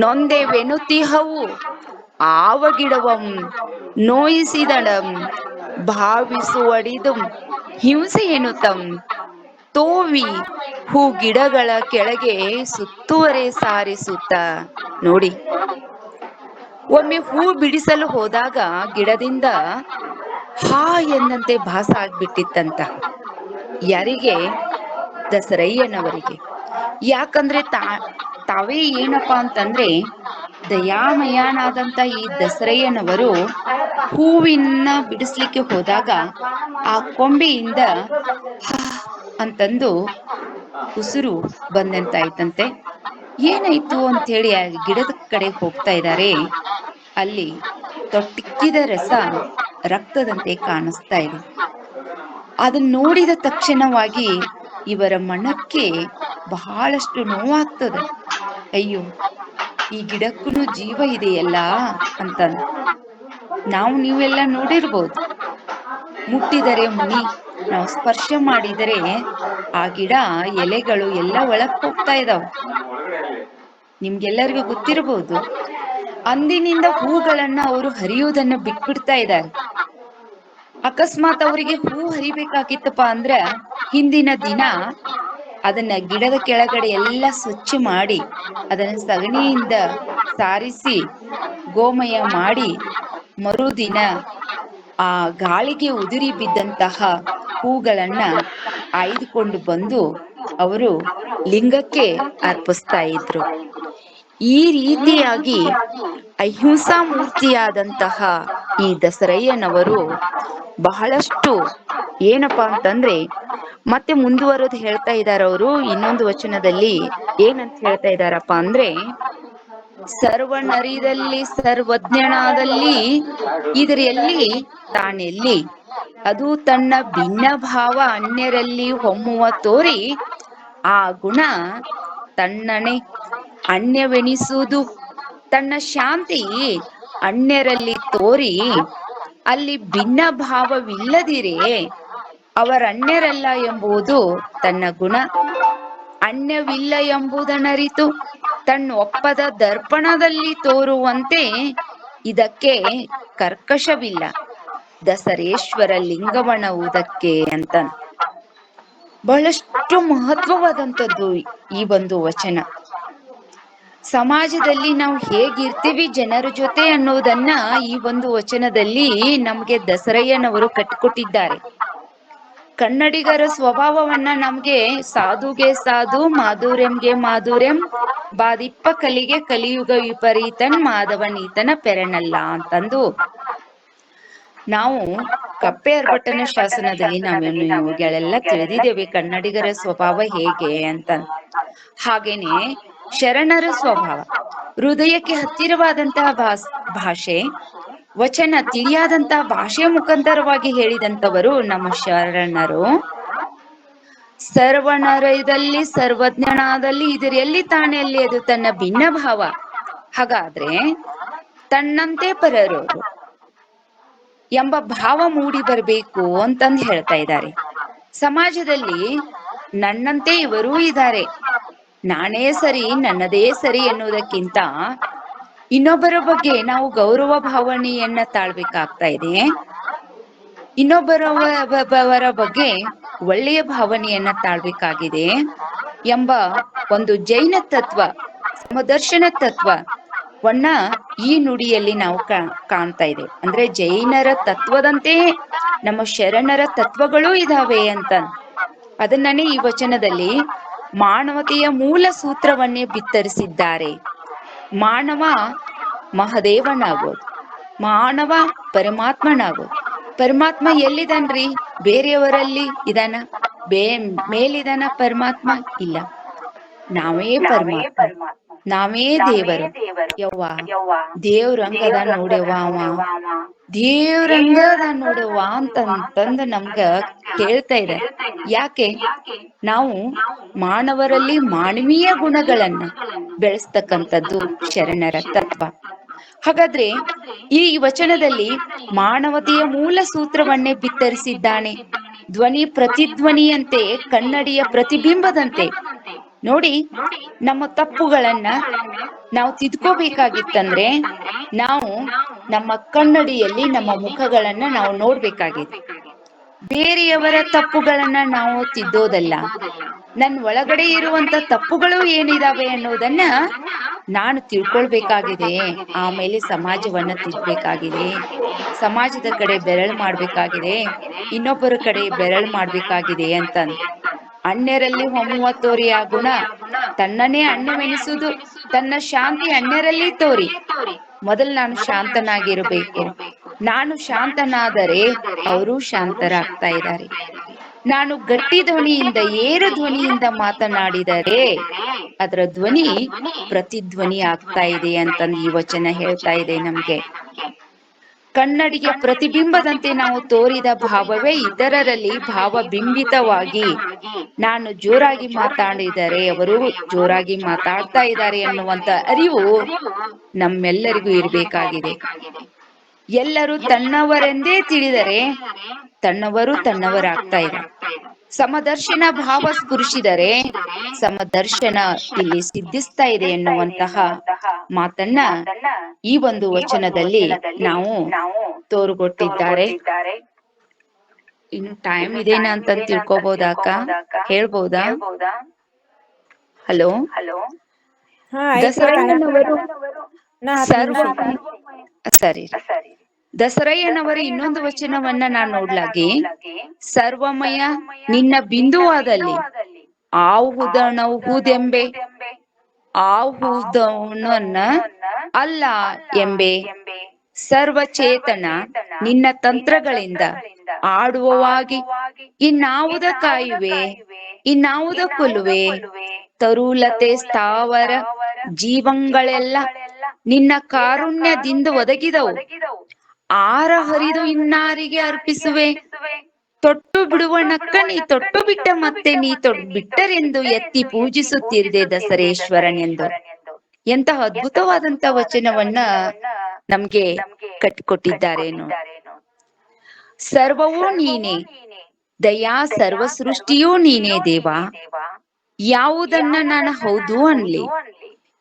ನೊಂದೆ ವೆನುತಿಹವು ಆವ ಗಿಡವಂ ನೋಯಿಸಿದಡಂ ಭಾವಿಸುವಡಿದು ಹಿಂಸೆ ಎನ್ನುತ್ತಂ ತೋವಿ ಹೂ ಗಿಡಗಳ ಕೆಳಗೆ ಸುತ್ತುವರೆ ಸಾರಿಸುತ್ತ. ನೋಡಿ, ಒಮ್ಮೆ ಹೂ ಬಿಡಿಸಲು ಹೋದಾಗ ಗಿಡದಿಂದ ಹಾ ಎಂದಂತೆ ಭಾಸ ಆಗ್ಬಿಟ್ಟಿತ್ತಂತ. ಯಾರಿಗೆ? ದಸರಯ್ಯನವರಿಗೆ. ಯಾಕಂದ್ರೆ ತಾವೇ ಏನಪ್ಪಾ ಅಂತಂದ್ರೆ ದಯಾಮಯನಾದಂತ ಈ ದಸರಯ್ಯನವರು ಹೂವಿನ ಬಿಡಿಸ್ಲಿಕ್ಕೆ ಹೋದಾಗ ಆ ಕೊಂಬೆಯಿಂದ ಅಂತಂದು ಉಸಿರು ಬಂದಂತಾಯ್ತಂತೆ. ಏನಾಯ್ತು ಅಂತ ಹೇಳಿ ಆ ಗಿಡದ ಕಡೆ ಹೋಗ್ತಾ ಇದ್ದಾರೆ. ಅಲ್ಲಿ ತೊಟ್ಟಿಕ್ಕಿದ ರಸ ರಕ್ತದಂತೆ ಕಾಣಿಸ್ತಾ ಇದೆ. ಅದನ್ನ ನೋಡಿದ ತಕ್ಷಣವಾಗಿ ಇವರ ಮನಕ್ಕೆ ಬಹಳಷ್ಟು ನೋವಾಗ್ತದೆ. ಅಯ್ಯೋ, ಈ ಗಿಡಕ್ಕೂ ಜೀವ ಇದೆಯಲ್ಲ ಅಂತ ನಾವು ನೀವೆಲ್ಲ ನೋಡಿರ್ಬೋದು. ಮುಟ್ಟಿದರೆ ಮುನಿ, ನಾವು ಸ್ಪರ್ಶ ಮಾಡಿದರೆ ಆ ಗಿಡ ಎಲೆಗಳು ಎಲ್ಲ ಒಳಕ್ ಹೋಗ್ತಾ ಇದಾವ. ನಿಮ್ಗೆಲ್ಲರಿಗೂ ಗೊತ್ತಿರಬಹುದು. ಅಂದಿನಿಂದ ಹೂಗಳನ್ನ ಅವರು ಹರಿಯುವುದನ್ನ ಬಿಟ್ಬಿಡ್ತಾ ಇದ್ದಾರೆ. ಅಕಸ್ಮಾತ್ ಅವರಿಗೆ ಹೂ ಹರಿಬೇಕಾಗಿತ್ತಪ್ಪ ಅಂದ್ರ ಹಿಂದಿನ ದಿನ ಅದನ್ನ ಗಿಡದ ಕೆಳಗಡೆ ಎಲ್ಲ ಸ್ವಚ್ಛ ಮಾಡಿ ಅದನ್ನ ಸಗಣಿಯಿಂದ ಸಾರಿಸಿ ಗೋಮಯ ಮಾಡಿ ಮರುದಿನ ಆ ಗಾಳಿಗೆ ಉದುರಿ ಬಿದ್ದಂತಹ ಹೂಗಳನ್ನ ಆಯ್ದುಕೊಂಡು ಬಂದು ಅವರು ಲಿಂಗಕ್ಕೆ ಅರ್ಪಿಸ್ತಾ ಇದ್ರು. ಈ ರೀತಿಯಾಗಿ ಅಹಿಂಸಾ ಮೂರ್ತಿಯಾದಂತಹ ಈ ದಸರಯ್ಯನವರು ಬಹಳಷ್ಟು ಏನಪ್ಪಾ ಅಂತಂದ್ರೆ ಮತ್ತೆ ಮುಂದುವರೆದು ಹೇಳ್ತಾ ಇದ್ದಾರೆ. ಅವರು ಇನ್ನೊಂದು ವಚನದಲ್ಲಿ ಏನಂತ ಹೇಳ್ತಾ ಇದ್ದಾರಪ್ಪ ಅಂದ್ರೆ, ಸರ್ವನರಿದಲ್ಲಿ ಸರ್ವಜ್ಞನಾದಲ್ಲಿ ಇದರಲ್ಲಿ ತಾನೆಲ್ಲಿ, ಅದು ತನ್ನ ಭಿನ್ನ ಭಾವ ಅನ್ಯರಲ್ಲಿ ಹೊಮ್ಮುವ ತೋರಿ, ಆ ಗುಣ ತನ್ನನೆ ಅನ್ಯವೆನಿಸುವುದು, ತನ್ನ ಶಾಂತಿ ಅನ್ಯರಲ್ಲಿ ತೋರಿ, ಅಲ್ಲಿ ಭಿನ್ನ ಭಾವವಿಲ್ಲದಿರೇ ಅವರನ್ಯರಲ್ಲ ಎಂಬುದು ತನ್ನ ಗುಣ. ಅನ್ಯವಿಲ್ಲ ಎಂಬುದನ್ನರಿತು ತನ್ನೊಪ್ಪದ ದರ್ಪಣದಲ್ಲಿ ತೋರುವಂತೆ ಇದಕ್ಕೆ ಕರ್ಕಶವಿಲ್ಲ, ದಸರೇಶ್ವರ ಲಿಂಗವಣವುದಕ್ಕೆ ಅಂತ ಬಹಳಷ್ಟು ಮಹತ್ವವಾದಂಥದ್ದು ಈ ಒಂದು ವಚನ. ಸಮಾಜದಲ್ಲಿ ನಾವು ಹೇಗಿರ್ತೀವಿ ಜನರ ಜೊತೆ ಅನ್ನೋದನ್ನ ಈ ಒಂದು ವಚನದಲ್ಲಿ ನಮ್ಗೆ ದಸರಯ್ಯನವರು ಕಟ್ಟಿಕೊಟ್ಟಿದ್ದಾರೆ. ಕನ್ನಡಿಗರ ಸ್ವಭಾವವನ್ನ ನಮ್ಗೆ ಸಾಧುಗೆ ಸಾಧು, ಮಾಧುರ್ಯಂಗೆ ಮಾಧುರ್ಯಂ, ಬಾದಿಪ್ಪ ಕಲಿಗೆ ಕಲಿಯುಗ ವಿಪರೀತನ್ ಮಾಧವನೀತನ ಪೆರನಲ್ಲ ಅಂತಂದು ನಾವು ಕಪ್ಪೆ ಅರ್ಭಟನ ಶಾಸನದಲ್ಲಿ ನಾವೇನು ಇವುಗಳೆಲ್ಲ ತಿಳಿದಿದ್ದೇವೆ ಕನ್ನಡಿಗರ ಸ್ವಭಾವ ಹೇಗೆ ಅಂತ. ಹಾಗೇನೆ ಶರಣರ ಸ್ವಭಾವ ಹೃದಯಕ್ಕೆ ಹತ್ತಿರವಾದಂತಹ ಭಾಷೆ, ವಚನ ತಿಳಿಯಾದಂತಹ ಭಾಷೆಯ ಮುಖಾಂತರವಾಗಿ ಹೇಳಿದಂತವರು ನಮ್ಮ ಶರಣರು. ಸರ್ವನರದಲ್ಲಿ ಸರ್ವಜ್ಞನಾದಲ್ಲಿ ಇದರಲ್ಲಿ ತಾನೆಲ್ಲಿ, ಅದು ತನ್ನ ಭಿನ್ನ ಭಾವ. ಹಾಗಾದ್ರೆ ತನ್ನಂತೆ ಪರರೋರು ಎಂಬ ಭಾವ ಮೂಡಿ ಬರಬೇಕು ಅಂತಂದು ಹೇಳ್ತಾ ಇದ್ದಾರೆ. ಸಮಾಜದಲ್ಲಿ ನನ್ನಂತೆ ಇವರೂ ಇದ್ದಾರೆ, ನಾನೇ ಸರಿ ನನ್ನದೇ ಸರಿ ಎನ್ನುವುದಕ್ಕಿಂತ ಇನ್ನೊಬ್ಬರ ಬಗ್ಗೆ ನಾವು ಗೌರವ ಭಾವನೆಯನ್ನ ತಾಳ್ಬೇಕಾಗ್ತಾ ಇದೆ. ಇನ್ನೊಬ್ಬರವರ ಬಗ್ಗೆ ಒಳ್ಳೆಯ ಭಾವನೆಯನ್ನ ತಾಳ್ಬೇಕಾಗಿದೆ ಎಂಬ ಒಂದು ಜೈನ ತತ್ವ, ಸಮದರ್ಶನ ತತ್ವವನ್ನ ಈ ನುಡಿಯಲ್ಲಿ ನಾವು ಕಾಣ್ತಾ ಇದೆ. ಅಂದ್ರೆ ಜೈನರ ತತ್ವದಂತೆ ನಮ್ಮ ಶರಣರ ತತ್ವಗಳೂ ಇದಾವೆ ಅಂತ. ಅದನ್ನೇ ಈ ವಚನದಲ್ಲಿ ಮಾನವತೆಯ ಮೂಲ ಸೂತ್ರವನ್ನೇ ಬಿತ್ತರಿಸಿದ್ದಾರೆ. ಮಾನವ ಮಹದೇವನಾಗೋದು, ಮಾನವ ಪರಮಾತ್ಮನಾಗೋದು. ಪರಮಾತ್ಮ ಎಲ್ಲಿದನ್ರಿ? ಬೇರೆಯವರಲ್ಲಿ ಇದಾನ? ಮೇಲಿದಾನ ಪರಮಾತ್ಮ? ಇಲ್ಲ, ನಾವೇ ಪರಮಾತ್ಮ, ನಾವೇ ದೇವರು. ಯವ್ವ ದೇವ್ರಂಗದ ನೋಡ್ಯವ, ಅವ ದೇವ್ರಂಗದ ನೋಡವ್ವ ಅಂತಂದು ನಮ್ಗ ಕೇಳ್ತಾ ಇದೆ. ಯಾಕೆ? ನಾವು ಮಾನವರಲ್ಲಿ ಮಾನವೀಯ ಗುಣಗಳನ್ನ ಬೆಳೆಸ್ತಕ್ಕಂಥದ್ದು ಶರಣರ ತತ್ವ. ಹಾಗಾದ್ರೆ ಈ ವಚನದಲ್ಲಿ ಮಾನವತೆಯ ಮೂಲ ಸೂತ್ರವನ್ನೇ ಬಿತ್ತರಿಸಿದ್ದಾನೆ. ಧ್ವನಿ ಪ್ರತಿಧ್ವನಿಯಂತೆ, ಕನ್ನಡಿಯ ಪ್ರತಿಬಿಂಬದಂತೆ. ನೋಡಿ, ನಮ್ಮ ತಪ್ಪುಗಳನ್ನ ನಾವು ತಿದ್ಕೋಬೇಕಾಗಿತ್ತಂದ್ರೆ ನಾವು ನಮ್ಮ ಕನ್ನಡಿಯಲ್ಲಿ ನಮ್ಮ ಮುಖಗಳನ್ನ ನಾವು ನೋಡ್ಬೇಕಾಗಿದೆ. ಬೇರೆಯವರ ತಪ್ಪುಗಳನ್ನ ನಾವು ತಿದ್ದೋದಲ್ಲ, ನನ್ ಒಳಗಡೆ ಇರುವಂತ ತಪ್ಪುಗಳು ಏನಿದಾವೆ ಅನ್ನೋದನ್ನ ನಾನು ತಿಳ್ಕೊಳ್ಬೇಕಾಗಿದೆ. ಆಮೇಲೆ ಸಮಾಜವನ್ನ ತಿದ್ದಬೇಕಾಗಿದೆ, ಸಮಾಜದ ಕಡೆ ಬೆರಳು ಮಾಡ್ಬೇಕಾಗಿದೆ, ಇನ್ನೊಬ್ಬರ ಕಡೆ ಬೆರಳು ಮಾಡ್ಬೇಕಾಗಿದೆ ಅಂತ. ಅನ್ಯರಲ್ಲಿ ಹೊಮ್ಮುವ ತೋರಿ, ಆ ಗುಣ ತನ್ನನೇ ಅನ್ಯವೆನಿಸುವುದು, ತನ್ನ ಶಾಂತಿ ಅನ್ಯರಲ್ಲಿ ತೋರಿ. ಮೊದಲು ನಾನು ಶಾಂತನಾಗಿರಬೇಕು. ನಾನು ಶಾಂತನಾದರೆ ಅವರು ಶಾಂತರಾಗ್ತಾ ಇದ್ದಾರೆ. ನಾನು ಗಟ್ಟಿ ಧ್ವನಿಯಿಂದ, ಏರು ಧ್ವನಿಯಿಂದ ಮಾತನಾಡಿದರೆ ಅದರ ಧ್ವನಿ ಪ್ರತಿಧ್ವನಿ ಆಗ್ತಾ ಇದೆ ಅಂತಂದು ಈ ವಚನ ಹೇಳ್ತಾ ಇದೆ ನಮ್ಗೆ. ಕನ್ನಡಿಗೆ ಪ್ರತಿಬಿಂಬದಂತೆ ನಾವು ತೋರಿದ ಭಾವವೇ ಇತರರಲ್ಲಿ ಭಾವಬಿಂಬಿತವಾಗಿ ನಾನು ಜೋರಾಗಿ ಮಾತಾಡಿದರೆ ಅವರು ಜೋರಾಗಿ ಮಾತಾಡ್ತಾ ಇದ್ದಾರೆ ಎನ್ನುವಂತ ಅರಿವು ನಮ್ಮೆಲ್ಲರಿಗೂ ಇರಬೇಕಾಗಿದೆ. ಎಲ್ಲರೂ ತನ್ನವರೆಂದೇ ತಿಳಿದರೆ ತನ್ನವರು ತನ್ನವರಾಗ್ತಾ ಇದ್ದಾರೆ. ಸಮದರ್ಶನ ಭಾವ ಸ್ಫುರಿಸಿದರೆ ಸಮದರ್ಶನ ಇಲ್ಲಿ ಸಿದ್ಧಿಸ್ತಾ ಇದೆ ಎನ್ನುವಂತಹ ಮಾತನ್ನ ಈ ಒಂದು ವಚನದಲ್ಲಿ ನಾವು ತೋರುಗೊಟ್ಟಿದ್ದಾರೆ. ಇನ್ನು ಟೈಮ್ ಇದೇನಾ ಅಂತ ತಿಳ್ಕೊಬಹುದಾ ಅಕ್ಕ? ಹೇಳ್ಬಹುದಾ? ಹಲೋ, ದಸರಯ್ಯನವರು ಸರಿ, ದಸರಯ್ಯನವರು ಇನ್ನೊಂದು ವಚನವನ್ನ ನಾನು ನೋಡ್ಲಾಗಿ, ಸರ್ವಮಯ ನಿನ್ನ ಬಿಂದುವಾದಲ್ಲಿ ಆಹುದಣಹುದೆಂಬೆ ಆಹುದವನನ್ನ ಅಲ್ಲ ಎಂಬೆ, ಸರ್ವಚೇತನ ನಿನ್ನ ತಂತ್ರಗಳಿಂದ ಆಡುವವಾಗಿ ಇನ್ನಾವುದ ಕಾಯುವೆ ಇನ್ನಾವುದ ಕೊಲ್ಲುವೆ, ತರುಲತೆ ಸ್ಥಾವರ ಜೀವಂಗಳೆಲ್ಲ ನಿನ್ನ ಕಾರುಣ್ಯದಿಂದ ಒದಗಿದವು, ಆರ ಹರಿದು ಇನ್ನಾರಿಗೆ ಅರ್ಪಿಸುವೆ, ತೊಟ್ಟು ಬಿಡುವ ನಕ್ಕ ನೀ ತೊಟ್ಟು ಬಿಟ್ಟ ಮತ್ತೆ ನೀ ತೊಟ್ಟು ಬಿಟ್ಟರೆಂದು ಎತ್ತಿ ಪೂಜಿಸುತ್ತಿರದೆ ದಸರೇಶ್ವರನೆಂದು. ಎಂತಹ ಅದ್ಭುತವಾದಂತ ವಚನವನ್ನ ನಮ್ಗೆ ಕಟ್ಟಿಕೊಟ್ಟಿದ್ದಾರೇನು. ಸರ್ವವೂ ನೀನೇ ದಯಾ, ಸರ್ವ ಸೃಷ್ಟಿಯೂ ನೀನೇ ದೇವ, ಯಾವುದನ್ನ ನಾನು ಹೌದು ಅನ್ಲಿ,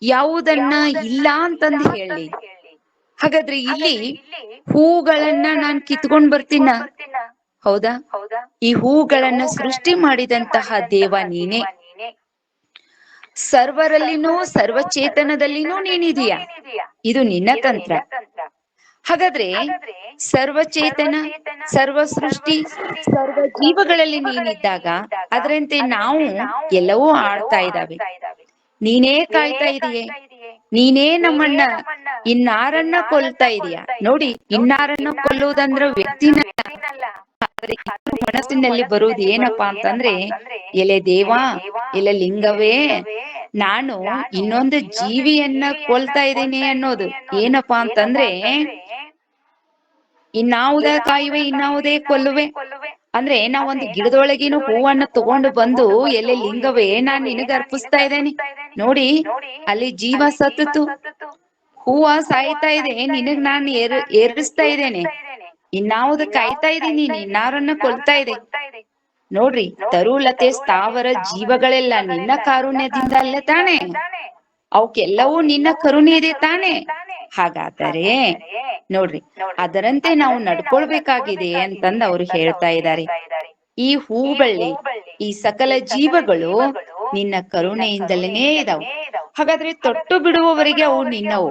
ಯಾವುದನ್ನ ಇಲ್ಲ ಅಂತಂದು ಹೇಳಿ. ಹಾಗಾದ್ರೆ ಇಲ್ಲಿ ಹೂಗಳನ್ನ ನಾನ್ ಕಿತ್ಕೊಂಡ್ ಬರ್ತೀನ, ಹೌದಾ? ಈ ಹೂಗಳನ್ನ ಸೃಷ್ಟಿ ಮಾಡಿದಂತಹ ದೇವ ನೀನೇ, ಸರ್ವರಲ್ಲಿನೂ ಸರ್ವಚೇತನದಲ್ಲಿನೂ ನೀನಿದೀಯ, ಇದು ನಿನ್ನ ತಂತ್ರ. ಹಾಗಾದ್ರೆ ಸರ್ವಚೇತನ, ಸರ್ವ ಸೃಷ್ಟಿ, ಸರ್ವ ಜೀವಗಳಲ್ಲಿ ನೀನಿದ್ದಾಗ ಅದರಂತೆ ನಾವು ಎಲ್ಲವೂ ಆಡ್ತಾ ಇದ್ದಾವೆ. ನೀನೇ ಕಾಯ್ತಾ ಇದೀಯೇ, ನೀನೇ ನಮ್ಮನ್ನ ಇನ್ನಾರನ್ನ ಕೊಲ್ತಾ ಇದೀಯ. ನೋಡಿ, ಇನ್ನಾರನ್ನ ಕೊಲ್ಲುವುದಂದ್ರೆ ವ್ಯಕ್ತಿನ, ಮನಸ್ಸಿನಲ್ಲಿ ಬರುವುದು ಏನಪ್ಪಾ ಅಂತಂದ್ರೆ, ಎಲೆ ದೇವಾ, ಎಲೆ ಲಿಂಗವೇ, ನಾನು ಇನ್ನೊಂದು ಜೀವಿಯನ್ನ ಕೊಲ್ತಾ ಇದ್ದೀನಿ ಅನ್ನೋದು. ಏನಪ್ಪಾ ಅಂತಂದ್ರೆ, ಇನ್ನಾವುದೇ ಕಾಯುವೆ ಇನ್ನಾವುದೇ ಕೊಲ್ಲುವೆ ಅಂದ್ರೆ, ನಾವೊಂದು ಗಿಡದೊಳಗಿನ ಹೂವನ್ನ ತಗೊಂಡು ಬಂದು ಎಲೆ ಲಿಂಗವೇ ನಾನ್ ನಿನಗ ಅರ್ಪಿಸ್ತಾ ಇದ್ದೇನೆ. ನೋಡಿ, ಅಲ್ಲಿ ಜೀವ ಸತ್ತಿತು, ಹೂವ ಸಾಯ್ತಾ ಇದೆ, ನಿನಗ್ ನಾನು ಏರಿಸ್ತಾ ಇದ್ದೇನೆ. ಇನ್ನಾವುದು ಕಾಯ್ತಾ ಇದ್ದೀನಿ, ಇನ್ನಾರನ್ನ ಕೊಲ್ತಾ ಇದೆ. ನೋಡ್ರಿ, ತರುಲತೆ ಸ್ಥಾವರ ಜೀವಗಳೆಲ್ಲ ನಿನ್ನ ಕಾರುಣ್ಯದಿಂದ ಅಲ್ಲೇ ತಾನೆ, ಅವಕ್ಕೆಲ್ಲವೂ ನಿನ್ನ ಕರುಣೆ ಇದೆ ತಾನೆ. ಹಾಗಾದರೆ ನೋಡ್ರಿ, ಅದರಂತೆ ನಾವು ನಡ್ಕೊಳ್ಬೇಕಾಗಿದೆ ಅಂತಂದು ಅವ್ರು ಹೇಳ್ತಾ ಇದ್ದಾರೆ. ಈ ಹೂಬಳ್ಳಿ, ಈ ಸಕಲ ಜೀವಗಳು ನಿನ್ನ ಕರುಣೆಯಿಂದಲೇ ಇದಾವು. ಹಾಗಾದ್ರೆ ತೊಟ್ಟು ಬಿಡುವವರೆಗೆ ಅವು ನಿನ್ನವು,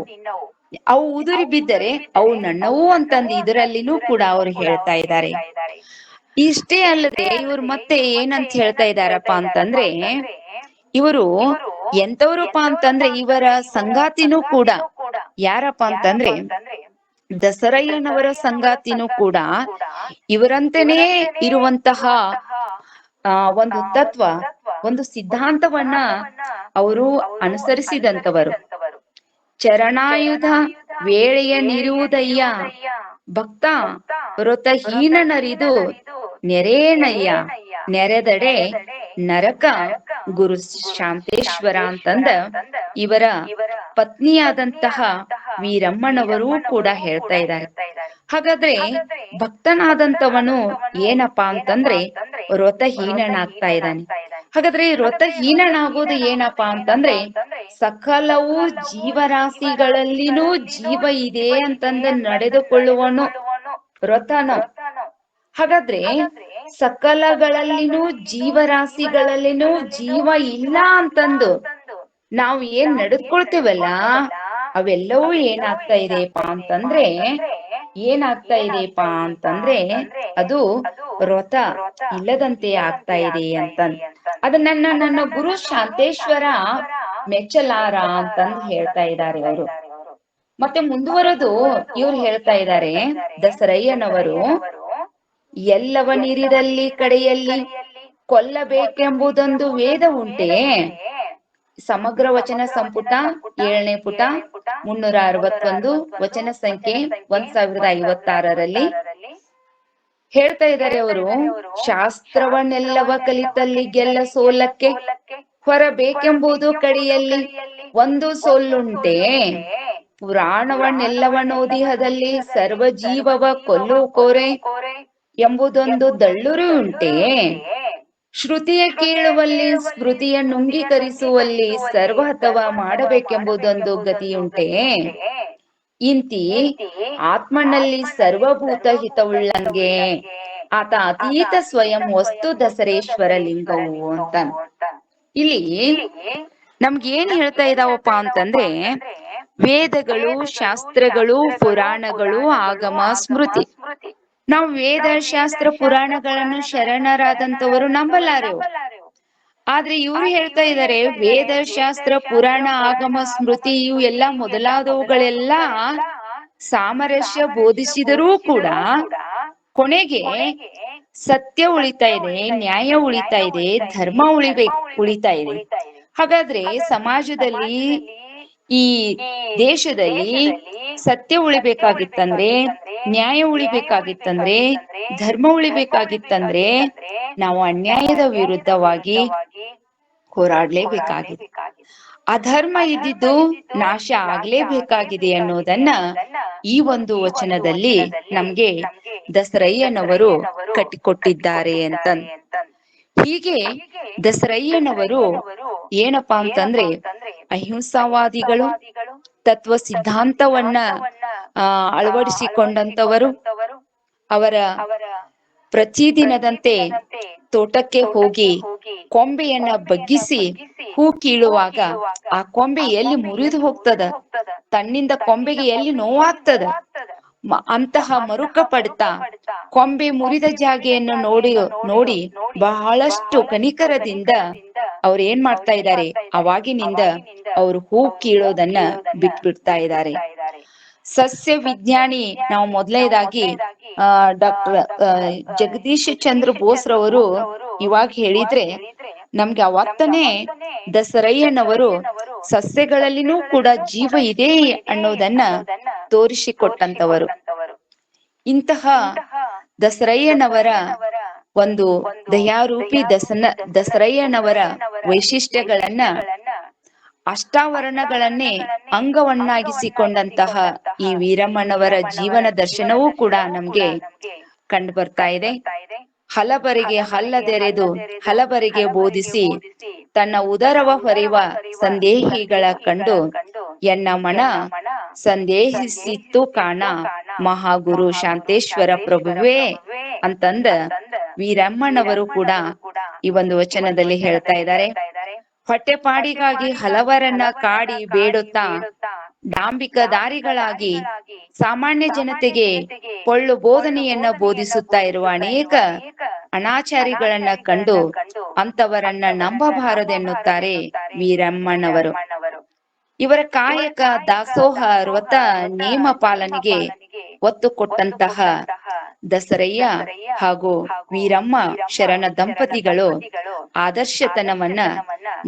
ಅವು ಉದುರಿ ಬಿದ್ದರೆ ಅವು ನನ್ನವು ಅಂತಂದು ಇದರಲ್ಲಿನೂ ಕೂಡ ಅವ್ರು ಹೇಳ್ತಾ ಇದ್ದಾರೆ. ಇಷ್ಟೇ ಅಲ್ಲದೆ ಇವ್ರು ಮತ್ತೆ ಏನಂತ ಹೇಳ್ತಾ ಇದ್ದಾರಪ್ಪ ಅಂತಂದ್ರೆ, ಇವರು ಎಂತವ್ರಪ್ಪ ಅಂತಂದ್ರೆ ಇವರ ಸಂಗಾತಿನೂ ಕೂಡ ಯಾರಪ್ಪ ಅಂತಂದ್ರೆ, ದಸರಯ್ಯನವರ ಸಂಗಾತಿನೂ ಕೂಡ ಇವರಂತೆನೇ ಇರುವಂತಹ ಒಂದು ತತ್ವ, ಒಂದು ಸಿದ್ಧಾಂತವನ್ನ ಅವರು ಅನುಸರಿಸಿದಂತವರು. ಚರಣಾಯುಧ ವೇಳೆಯ ನಿರುವುದಯ್ಯ ಭಕ್ತ ವ್ರತಹೀನನರಿದು ನೆರೇನಯ್ಯ, ನೆರೆದಡೆ ನರಕ ಗುರು ಶಾಂತೇಶ್ವರ ಅಂತಂದ ಇವರ ಪತ್ನಿಯಾದಂತಹ ವೀರಮ್ಮನವರೂ ಕೂಡ ಹೇಳ್ತಾ ಇದ್ದಾರೆ. ಹಾಗಾದ್ರೆ ಭಕ್ತನಾದಂತವನು ಏನಪ್ಪಾ ಅಂತಂದ್ರೆ ವ್ರತಹೀನನಾಗ್ತಾ ಇದ್ದಾನೆ. ಹಾಗಾದ್ರೆ ವ್ರತಹೀನನಾಗೋದು ಏನಪ್ಪಾ ಅಂತಂದ್ರೆ, ಸಕಲವು ಜೀವರಾಶಿಗಳಲ್ಲಿನೂ ಜೀವ ಇದೆ ಅಂತಂದ ನಡೆದುಕೊಳ್ಳುವನು ವ್ರತನು. ಹಾಗಾದ್ರೆ ಸಕಲಗಳಲ್ಲಿನೂ ಜೀವರಾಶಿಗಳಲ್ಲಿನೂ ಜೀವ ಇಲ್ಲ ಅಂತಂದು ನಾವು ಏನ್ ನಡೆದುಕೊಳ್ತೇವಲ್ಲ, ಅವೆಲ್ಲವೂ ಏನಾಗ್ತಾ ಇದೆಯಪ್ಪ ಅಂತಂದ್ರೆ, ಏನಾಗ್ತಾ ಇದೆಯಪ್ಪ ಅಂತಂದ್ರೆ ಅದು ವ್ರತ ಇಲ್ಲದಂತೆ ಆಗ್ತಾ ಇದೆ ಅಂತಂದ್. ಅದನ್ನ ನನ್ನ ಗುರು ಶಾಂತೇಶ್ವರ ಮೆಚ್ಚಲಾರ ಅಂತಂದು ಹೇಳ್ತಾ ಇದ್ದಾರೆ ಅವರು. ಮತ್ತೆ ಮುಂದುವರೆದು ಇವ್ರು ಹೇಳ್ತಾ ಇದ್ದಾರೆ, ದಸರಯ್ಯನವರು, ಎಲ್ಲವನಿರಿದಲ್ಲಿ ಕಡೆಯಲ್ಲಿ ಕೊಲ್ಲಬೇಕೆಂಬುದೊಂದು ವೇದ ಉಂಟೆ, ಸಮಗ್ರ ವಚನ ಸಂಪುಟ 7ನೇ ಪುಟ 361 ವಚನ ಸಂಖ್ಯೆ 1056ರಲ್ಲಿ ಹೇಳ್ತಾ ಇದ್ದಾರೆ ಅವರು. ಶಾಸ್ತ್ರವನ್ನೆಲ್ಲವ ಕಲಿತಲ್ಲಿ ಗೆಲ್ಲ ಸೋಲಕ್ಕೆ ಹೊರಬೇಕೆಂಬುದು ಕಡಿಯಲ್ಲಿ ಒಂದು ಸೋಲುಂಟೆ. ಪುರಾಣವನ್ನೆಲ್ಲವನೋದಿಹದಲ್ಲಿ ಸರ್ವ ಜೀವವ ಕೊಲ್ಲು ಕೋರೆ ಎಂಬುದೊಂದು ದಳ್ಳುರಿ ಉಂಟೆ. ಶ್ರುತಿಯ ಕೇಳುವಲ್ಲಿ ಸ್ಮೃತಿಯ ನುಂಗೀಕರಿಸುವಲ್ಲಿ ಸರ್ವಹತವ ಮಾಡಬೇಕೆಂಬುದೊಂದು ಗತಿಯುಂಟೆ. ಇಂತಿ ಆತ್ಮನಲ್ಲಿ ಸರ್ವಭೂತ ಹಿತವುಳ್ಳಂಗೆ ಆತ ಅತೀತ ಸ್ವಯಂ ವಸ್ತು ದಸರೇಶ್ವರ ಲಿಂಗವು ಅಂತ. ಇಲ್ಲಿ ನಮ್ಗೇನ್ ಹೇಳ್ತಾ ಇದಾವಪ್ಪ ಅಂತಂದ್ರೆ, ವೇದಗಳು, ಶಾಸ್ತ್ರಗಳು, ಪುರಾಣಗಳು, ಆಗಮ, ಸ್ಮೃತಿ. ನಾವು ವೇದ ಶಾಸ್ತ್ರ ಪುರಾಣಗಳನ್ನು ಶರಣರಾದಂತವರು ನಂಬಲಾರೆವು. ಆದ್ರೆ ಇವ್ರು ಹೇಳ್ತಾ ಇದ್ದಾರೆ, ವೇದ ಶಾಸ್ತ್ರ ಪುರಾಣ ಆಗಮ ಸ್ಮೃತಿ ಇವು ಎಲ್ಲ ಮೊದಲಾದವುಗಳೆಲ್ಲ ಸಾಮರಸ್ಯ ಬೋಧಿಸಿದರೂ ಕೂಡ ಕೊನೆಗೆ ಸತ್ಯ ಉಳಿತಾ ಇದೆ, ನ್ಯಾಯ ಉಳಿತಾ ಇದೆ, ಧರ್ಮ ಉಳಿತಾ ಇದೆ. ಹಾಗಾದ್ರೆ ಸಮಾಜದಲ್ಲಿ, ಈ ದೇಶದಲ್ಲಿ ಸತ್ಯ ಉಳಿಬೇಕಾಗಿತ್ತಂದ್ರೆ, ನ್ಯಾಯ ಉಳಿಬೇಕಾಗಿತ್ತಂದ್ರೆ, ಧರ್ಮ ಉಳಿಬೇಕಾಗಿತ್ತಂದ್ರೆ ನಾವು ಅನ್ಯಾಯದ ವಿರುದ್ಧವಾಗಿ ಹೋರಾಡ್ಲೇಬೇಕಾಗಿದೆ. ಅಧರ್ಮ ಇದ್ದಿದ್ದು ನಾಶ ಆಗ್ಲೇಬೇಕಾಗಿದೆ ಅನ್ನೋದನ್ನ ಈ ಒಂದು ವಚನದಲ್ಲಿ ನಮ್ಗೆ ದಸರಯ್ಯನವರು ಕಟ್ಟಿಕೊಟ್ಟಿದ್ದಾರೆ ಅಂತ. ಹೀಗೆ ದಸರಯ್ಯನವರು ಏನಪ್ಪಾ ಅಂತಂದ್ರೆ ಅಹಿಂಸಾವಾದಿಗಳು, ತತ್ವ ಸಿದ್ಧಾಂತವನ್ನ ಅಳವಡಿಸಿಕೊಂಡಂತವರು. ಅವರ ಪ್ರತಿದಿನದಂತೆ ತೋಟಕ್ಕೆ ಹೋಗಿ ಕೊಂಬೆಯನ್ನ ಬಗ್ಗಿಸಿ ಹೂ ಕೀಳುವಾಗ ಆ ಕೊಂಬೆ ಎಲ್ಲಿ ಮುರಿದು ಹೋಗ್ತದ, ತನ್ನಿಂದ ಕೊಂಬೆಗೆ ಎಲ್ಲಿ ನೋವಾಗ್ತದ, ಅಂತಹ ಮರುಕ ಪಡ್ತಾ ಕೊಂಬೆ ಮುರಿದ ಜಾಗೆಯನ್ನು ನೋಡಿ ಬಹಳಷ್ಟು ಕನಿಕರದಿಂದ ಅವ್ರು ಏನ್ ಮಾಡ್ತಾ ಇದ್ದಾರೆ, ಅವಾಗಿನಿಂದ ಅವರು ಹೂ ಕೀಳೋದನ್ನ ಬಿಟ್ಬಿಡ್ತಾ ಇದ್ದಾರೆ. ಸಸ್ಯ ವಿಜ್ಞಾನಿ ನಾವು ಮೊದಲನೇದಾಗಿ ಡಾಕ್ಟರ್ ಜಗದೀಶ್ ಚಂದ್ರ ಬೋಸ್ ರವರು ಇವಾಗ ಹೇಳಿದ್ರೆ ನಮ್ಗೆ ಅವತ್ತನೇ ದಸರಯ್ಯನವರು ಸಸ್ಯಗಳಲ್ಲಿನೂ ಕೂಡ ಜೀವ ಇದೆ ಅನ್ನೋದನ್ನ ತೋರಿಸಿಕೊಟ್ಟಂತವರು. ಇಂತಹ ದಸರಯ್ಯನವರ ಒಂದು ದಯಾರೂಪಿ ದಸರಯ್ಯನವರ ವೈಶಿಷ್ಟ್ಯಗಳನ್ನ, ಅಷ್ಟಾವರಣಗಳನ್ನೇ ಅಂಗವನ್ನಾಗಿಸಿಕೊಂಡಂತಹ ಈ ವೀರಮ್ಮನವರ ಜೀವನ ದರ್ಶನವೂ ಕೂಡ ನಮ್ಗೆ ಕಂಡು ಬರ್ತಾ ಇದೆ. ಹಲವರಿಗೆ ಹಲ್ಲದೆರೆದು ಹಲವರಿಗೆ ಬೋಧಿಸಿ ತನ್ನ ಉದರವ ಹೊರೆವ ಸಂದೇಹಿಗಳ ಕಂಡು ಎನ್ನ ಮನ ಸಂದೇಹಿಸಿತ್ತು ಕಾಣ ಮಹಾಗುರು ಶಾಂತೇಶ್ವರ ಪ್ರಭುವೇ ಅಂತಂದ ವೀರಮ್ಮನವರು ಕೂಡ ಈ ಒಂದು ವಚನದಲ್ಲಿ ಹೇಳ್ತಾ ಇದ್ದಾರೆ. ಹೊಟ್ಟೆಪಾಡಿಗಾಗಿ ಹಲವರನ್ನ ಕಾಡಿ ಬೇಡುತ್ತಾ ಡಾಂಬಿಕ ದಾರಿಗಳಾಗಿ ಸಾಮಾನ್ಯ ಜನತೆಗೆ ಪೊಳ್ಳು ಬೋಧನೆಯನ್ನ ಬೋಧಿಸುತ್ತಾ ಇರುವ ಅನೇಕ ಅನಾಚಾರಿಗಳನ್ನ ಕಂಡು ಅಂತವರನ್ನ ನಂಬಬಾರದೆನ್ನುತ್ತಾರೆ ವೀರಮ್ಮನವರು. ಇವರ ಕಾಯಕ, ದಾಸೋಹ, ವ್ರತ, ನೇಮ ಪಾಲನೆಗೆ ಒತ್ತು ಕೊಟ್ಟಂತಹ ದಸರಯ್ಯ ಹಾಗೂ ವೀರಮ್ಮ ಶರಣ ದಂಪತಿಗಳು ಆದರ್ಶತನವನ್ನ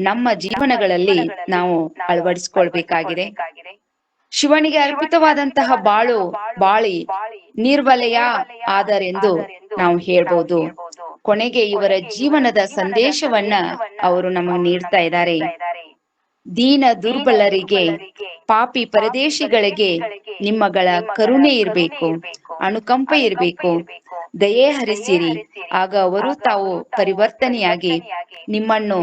ನಮ್ಮ ಜೀವನಗಳಲ್ಲಿ ನಾವು ಅಳವಡಿಸಿಕೊಳ್ಬೇಕಾಗಿದೆ. ಶಿವನಿಗೆ ಅರ್ಪಿತವಾದಂತಹ ಬಾಳಿ ನಿರ್ವಲಯ ಆದರೆಂದು ನಾವು ಹೇಳ್ಬೋದು. ಕೊನೆಗೆ ಇವರ ಜೀವನದ ಸಂದೇಶವನ್ನ ಅವರು ನಮಗೆ ನೀಡ್ತಾ ಇದ್ದಾರೆ. ದೀನ ದುರ್ಬಲರಿಗೆ, ಪಾಪಿ ಪರದೇಶಿಗಳಿಗೆ ನಿಮ್ಮಗಳ ಕರುಣೆ ಇರಬೇಕು, ಅನುಕಂಪ ಇರಬೇಕು, ದಯೆ ಹರಿಸಿರಿ. ಆಗ ಅವರು ತಾವು ಪರಿವರ್ತನೆಯಾಗಿ ನಿಮ್ಮನ್ನು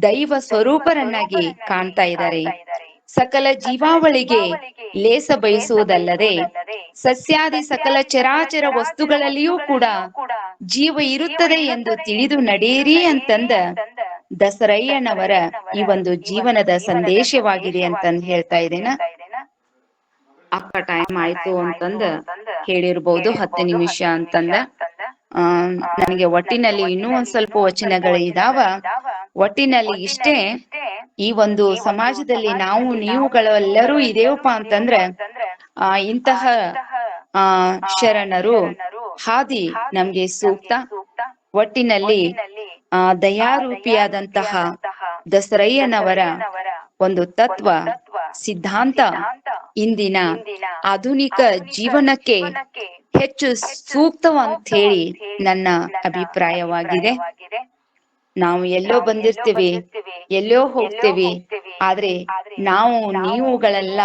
ದೈವ ಸ್ವರೂಪರನ್ನಾಗಿ ಕಾಣ್ತಾ ಇದ್ದಾರೆ. ಸಕಲ ಜೀವಾವಳಿಗೆ ಲೇಸ ಬಯಸುವುದಲ್ಲದೆ ಸಸ್ಯಾದಿ ಸಕಲ ಚರಾಚರ ವಸ್ತುಗಳಲ್ಲಿಯೂ ಕೂಡ ಜೀವ ಇರುತ್ತದೆ ಎಂದು ತಿಳಿದು ನಡೆಯಿರಿ ಅಂತಂದ ದಸರಯ್ಯನವರ ಈ ಒಂದು ಜೀವನದ ಸಂದೇಶವಾಗಿದೆ ಅಂತಂದು ಹೇಳ್ತಾ ಇದ್ದೇನ. ಅಕ್ಕ ಟೈಮ್ ಆಯ್ತು ಅಂತಂದ ಹೇಳಿರ್ಬಹುದು, 10 ನಿಮಿಷ ಅಂತಂದ. ನನಗೆ ಒಟ್ಟಿನಲ್ಲಿ ಇನ್ನೂ ಒಂದ್ ಸ್ವಲ್ಪ ವಚನಗಳು ಇದಾವ. ಒಟ್ಟಿನಲ್ಲಿ ಇಷ್ಟೇ, ಈ ಒಂದು ಸಮಾಜದಲ್ಲಿ ನಾವು ನೀವುಗಳೆಲ್ಲರೂ ಇದೇವಪ್ಪ ಅಂತಂದ್ರೆ ಇಂತಹ ಶರಣರು ಹಾದಿ ನಮ್ಗೆ ಸೂಕ್ತ. ಒಟ್ಟಿನಲ್ಲಿ ದಯಾರೂಪಿಯಾದಂತಹ ದಸರಯ್ಯನವರ ಒಂದು ತತ್ವ ಸಿದ್ಧಾಂತ ಇಂದಿನ ಆಧುನಿಕ ಜೀವನಕ್ಕೆ ಹೆಚ್ಚು ಸೂಕ್ತವಂತ ಹೇಳಿ ನನ್ನ ಅಭಿಪ್ರಾಯವಾಗಿದೆ. ನಾವು ಎಲ್ಲೋ ಬಂದಿರ್ತೀವಿ, ಎಲ್ಲೋ ಹೋಗ್ತೇವಿ, ಆದ್ರೆ ನಾವು ನೀವುಗಳೆಲ್ಲ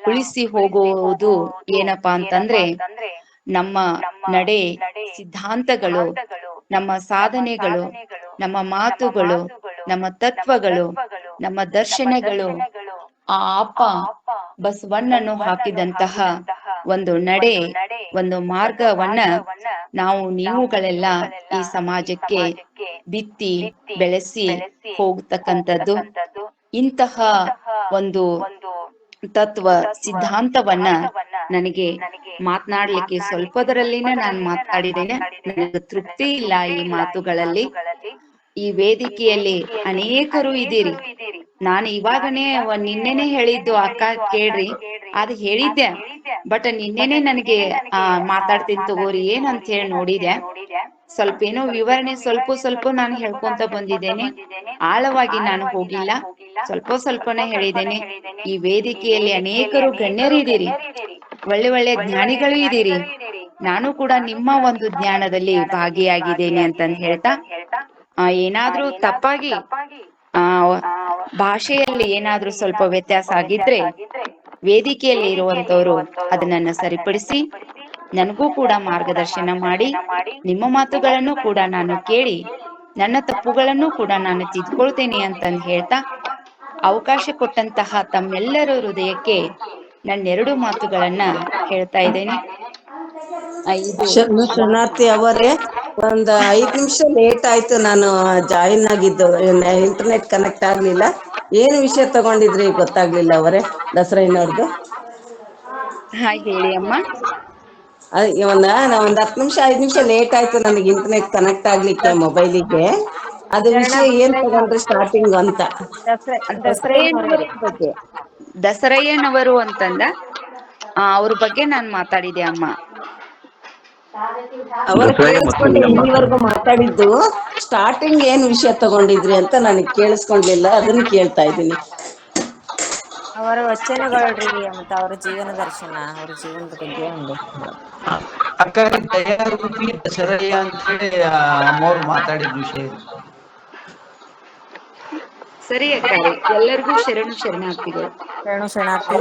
ಉಳಿಸಿ ಹೋಗುವುದು ಏನಪ್ಪಾ ಅಂತಂದ್ರೆ ನಮ್ಮ ನಡೆ ಸಿದ್ಧಾಂತಗಳು, ನಮ್ಮ ಸಾಧನೆಗಳು, ನಮ್ಮ ಮಾತುಗಳು, ನಮ್ಮ ತತ್ವಗಳು, ನಮ್ಮ ದರ್ಶನಗಳು, ಆ ಅಪ್ಪ ಬಸವಣ್ಣನು ಹಾಕಿದಂತಹ ಒಂದು ನಡೆ, ಒಂದು ಮಾರ್ಗವನ್ನ ನಾವು ನೀವುಗಳೆಲ್ಲ ಈ ಸಮಾಜಕ್ಕೆ ಬಿತ್ತಿ ಬೆಳೆಸಿ ಹೋಗ್ತಕ್ಕಂಥದ್ದು. ಇಂತಹ ಒಂದು ತತ್ವ ಸಿದ್ಧಾಂತವನ್ನ ನನಗೆ ಮಾತನಾಡ್ಲಿಕ್ಕೆ ಸ್ವಲ್ಪದರಲ್ಲಿನ ನಾನು ಮಾತಾಡಿದ್ದೇನೆ. ನನಗೆ ತೃಪ್ತಿ ಇಲ್ಲ ಈ ಮಾತುಗಳಲ್ಲಿ. ಈ ವೇದಿಕೆಯಲ್ಲಿ ಅನೇಕರು ಇದ್ದೀರಿ. ನಾನು ಇವಾಗನೇ ನಿನ್ನೆನೆ ಹೇಳಿದ್ದು, ಅಕ್ಕ ಕೇಳ್ರಿ ಅದು ಹೇಳಿದ್ದೆ, ಬಟ್ ನಿನ್ನೆನೆ ನನಗೆ ಮಾತಾಡ್ತೀನಿ ತಗೋರಿ ಏನಂತ ಹೇಳಿ ನೋಡಿದೆ. ಸ್ವಲ್ಪ ಏನೋ ವಿವರಣೆ ಸ್ವಲ್ಪ ನಾನು ಹೇಳ್ಕೊಂತ ಬಂದಿದ್ದೇನೆ, ಆಳವಾಗಿ ನಾನು ಹೋಗಿಲ್ಲ, ಸ್ವಲ್ಪನೇ ಹೇಳಿದ್ದೇನೆ. ಈ ವೇದಿಕೆಯಲ್ಲಿ ಅನೇಕರು ಗಣ್ಯರಿದ್ದೀರಿ, ಒಳ್ಳೆ ಒಳ್ಳೆ ಜ್ಞಾನಿಗಳು ಇದ್ದೀರಿ. ನಾನು ಕೂಡ ನಿಮ್ಮ ಒಂದು ಜ್ಞಾನದಲ್ಲಿ ಭಾಗಿಯಾಗಿದ್ದೇನೆ ಅಂತಂದು ಹೇಳ್ತಾ, ಏನಾದ್ರೂ ತಪ್ಪಾಗಿ ಆ ಭಾಷೆಯಲ್ಲಿ ಏನಾದ್ರೂ ಸ್ವಲ್ಪ ವ್ಯತ್ಯಾಸ ಆಗಿದ್ರೆ ವೇದಿಕೆಯಲ್ಲಿ ಇರುವಂತವರು ಅದನ್ನ ಸರಿಪಡಿಸಿ ನನಗೂ ಕೂಡ ಮಾರ್ಗದರ್ಶನ ಮಾಡಿ, ನಿಮ್ಮ ಮಾತುಗಳನ್ನು ಕೂಡ ನಾನು ಕೇಳಿ ನನ್ನ ತಪ್ಪುಗಳನ್ನು ಕೂಡ ನಾನು ತಿದ್ಕೊಳ್ತೇನೆ ಅಂತಂದು ಹೇಳ್ತಾ, ಅವಕಾಶ ಕೊಟ್ಟಂತಹ ತಮ್ಮೆಲ್ಲರ ಹೃದಯಕ್ಕೆ ನನ್ನೆರಡು ಮಾತುಗಳನ್ನ ಹೇಳ್ತಾ ಇದ್ದೇನೆ. ಇದು ಶರಣಾರ್ಥಿ ಅವರೇ, ಒಂದ್ 5 ನಿಮಿಷ ಲೇಟ್ ಆಯ್ತು, ನಾನು ಜಾಯಿನ್ ಆಗಿದ್ದು, ಇಂಟರ್ನೆಟ್ ಕನೆಕ್ಟ್ ಆಗ್ಲಿಲ್ಲ. ಏನು ವಿಷಯ ತಗೊಂಡಿದ್ರಿ ಗೊತ್ತಾಗ್ಲಿಲ್ಲ ಅವರೇ, ದಸರಯ್ಯನವ್ರದ್ದು. ಹೇಳಿ ಅಮ್ಮ. ಒಂದ್ 10 ನಿಮಿಷ 5 ನಿಮಿಷ ಲೇಟ್ ಆಯ್ತು ನನಗೆ ಇಂಟರ್ನೆಟ್ ಕನೆಕ್ಟ್ ಆಗ್ಲಿಕ್ಕೆ ಮೊಬೈಲಿಗೆ. ಅದು ಶರಣ ವಿಷಯ ಏನ್ ಬಸವಯ್ಯನವರು ತಗೊಂಡ್ರಿ ಸ್ಟಾರ್ಟಿಂಗ್ ಅಂತ. ದಸರಯ್ಯನವರ ಬಗ್ಗೆ, ದಸರಯ್ಯನವರು ಅಂತಂದ ಅವ್ರ ಬಗ್ಗೆ ನಾನ್ ಮಾತಾಡಿದೆ ಅಮ್ಮ. ಅವರು ದಸರೆಯ ಕೇಳಿಸ್ಕೊಂಡೆ, ಮತ್ತೊಂದಮ್ಮ. ಇಲ್ಲಿವರೆಗೂ ಮಾತಾಡಿದ್ದು. ಸ್ಟಾರ್ಟಿಂಗ್ ಏನ್ ವಿಷಯ ತಗೊಂಡಿದ್ರಿ ಅಂತ ನನಗೆ ಕೇಳಿಸ್ಕೊಂಡ್ಲಿಲ್ಲ, ಅದನ್ನ ಕೇಳ್ತಾ ಇದ್ದೀನಿ. ಅವರ ವಚನಗಳ್ರಿ, ಮತ್ತೆ ಅವ್ರ ಜೀವನ ದರ್ಶನ, ಅವ್ರ ಜೀವನದ ಬಗ್ಗೆ ಒಂದಿಷ್ಟು ಹೇಳೋದು. ಅಕ್ಕಾರಿ ದಯಾರೂಪಿ ದಸರಯ್ಯ ಅಂತ ಹೇಳಿ ಅಮ್ಮವ್ರು ಮಾತಾಡಿದ ವಿಷಯ ಇದು. ಸರಿ ಅಕ್ಕಾರಿ, ಎಲ್ಲರಿಗೂ ಶರಣಾರ್ಥಿಗಳು. ಶರಣಾರ್ಥಿ.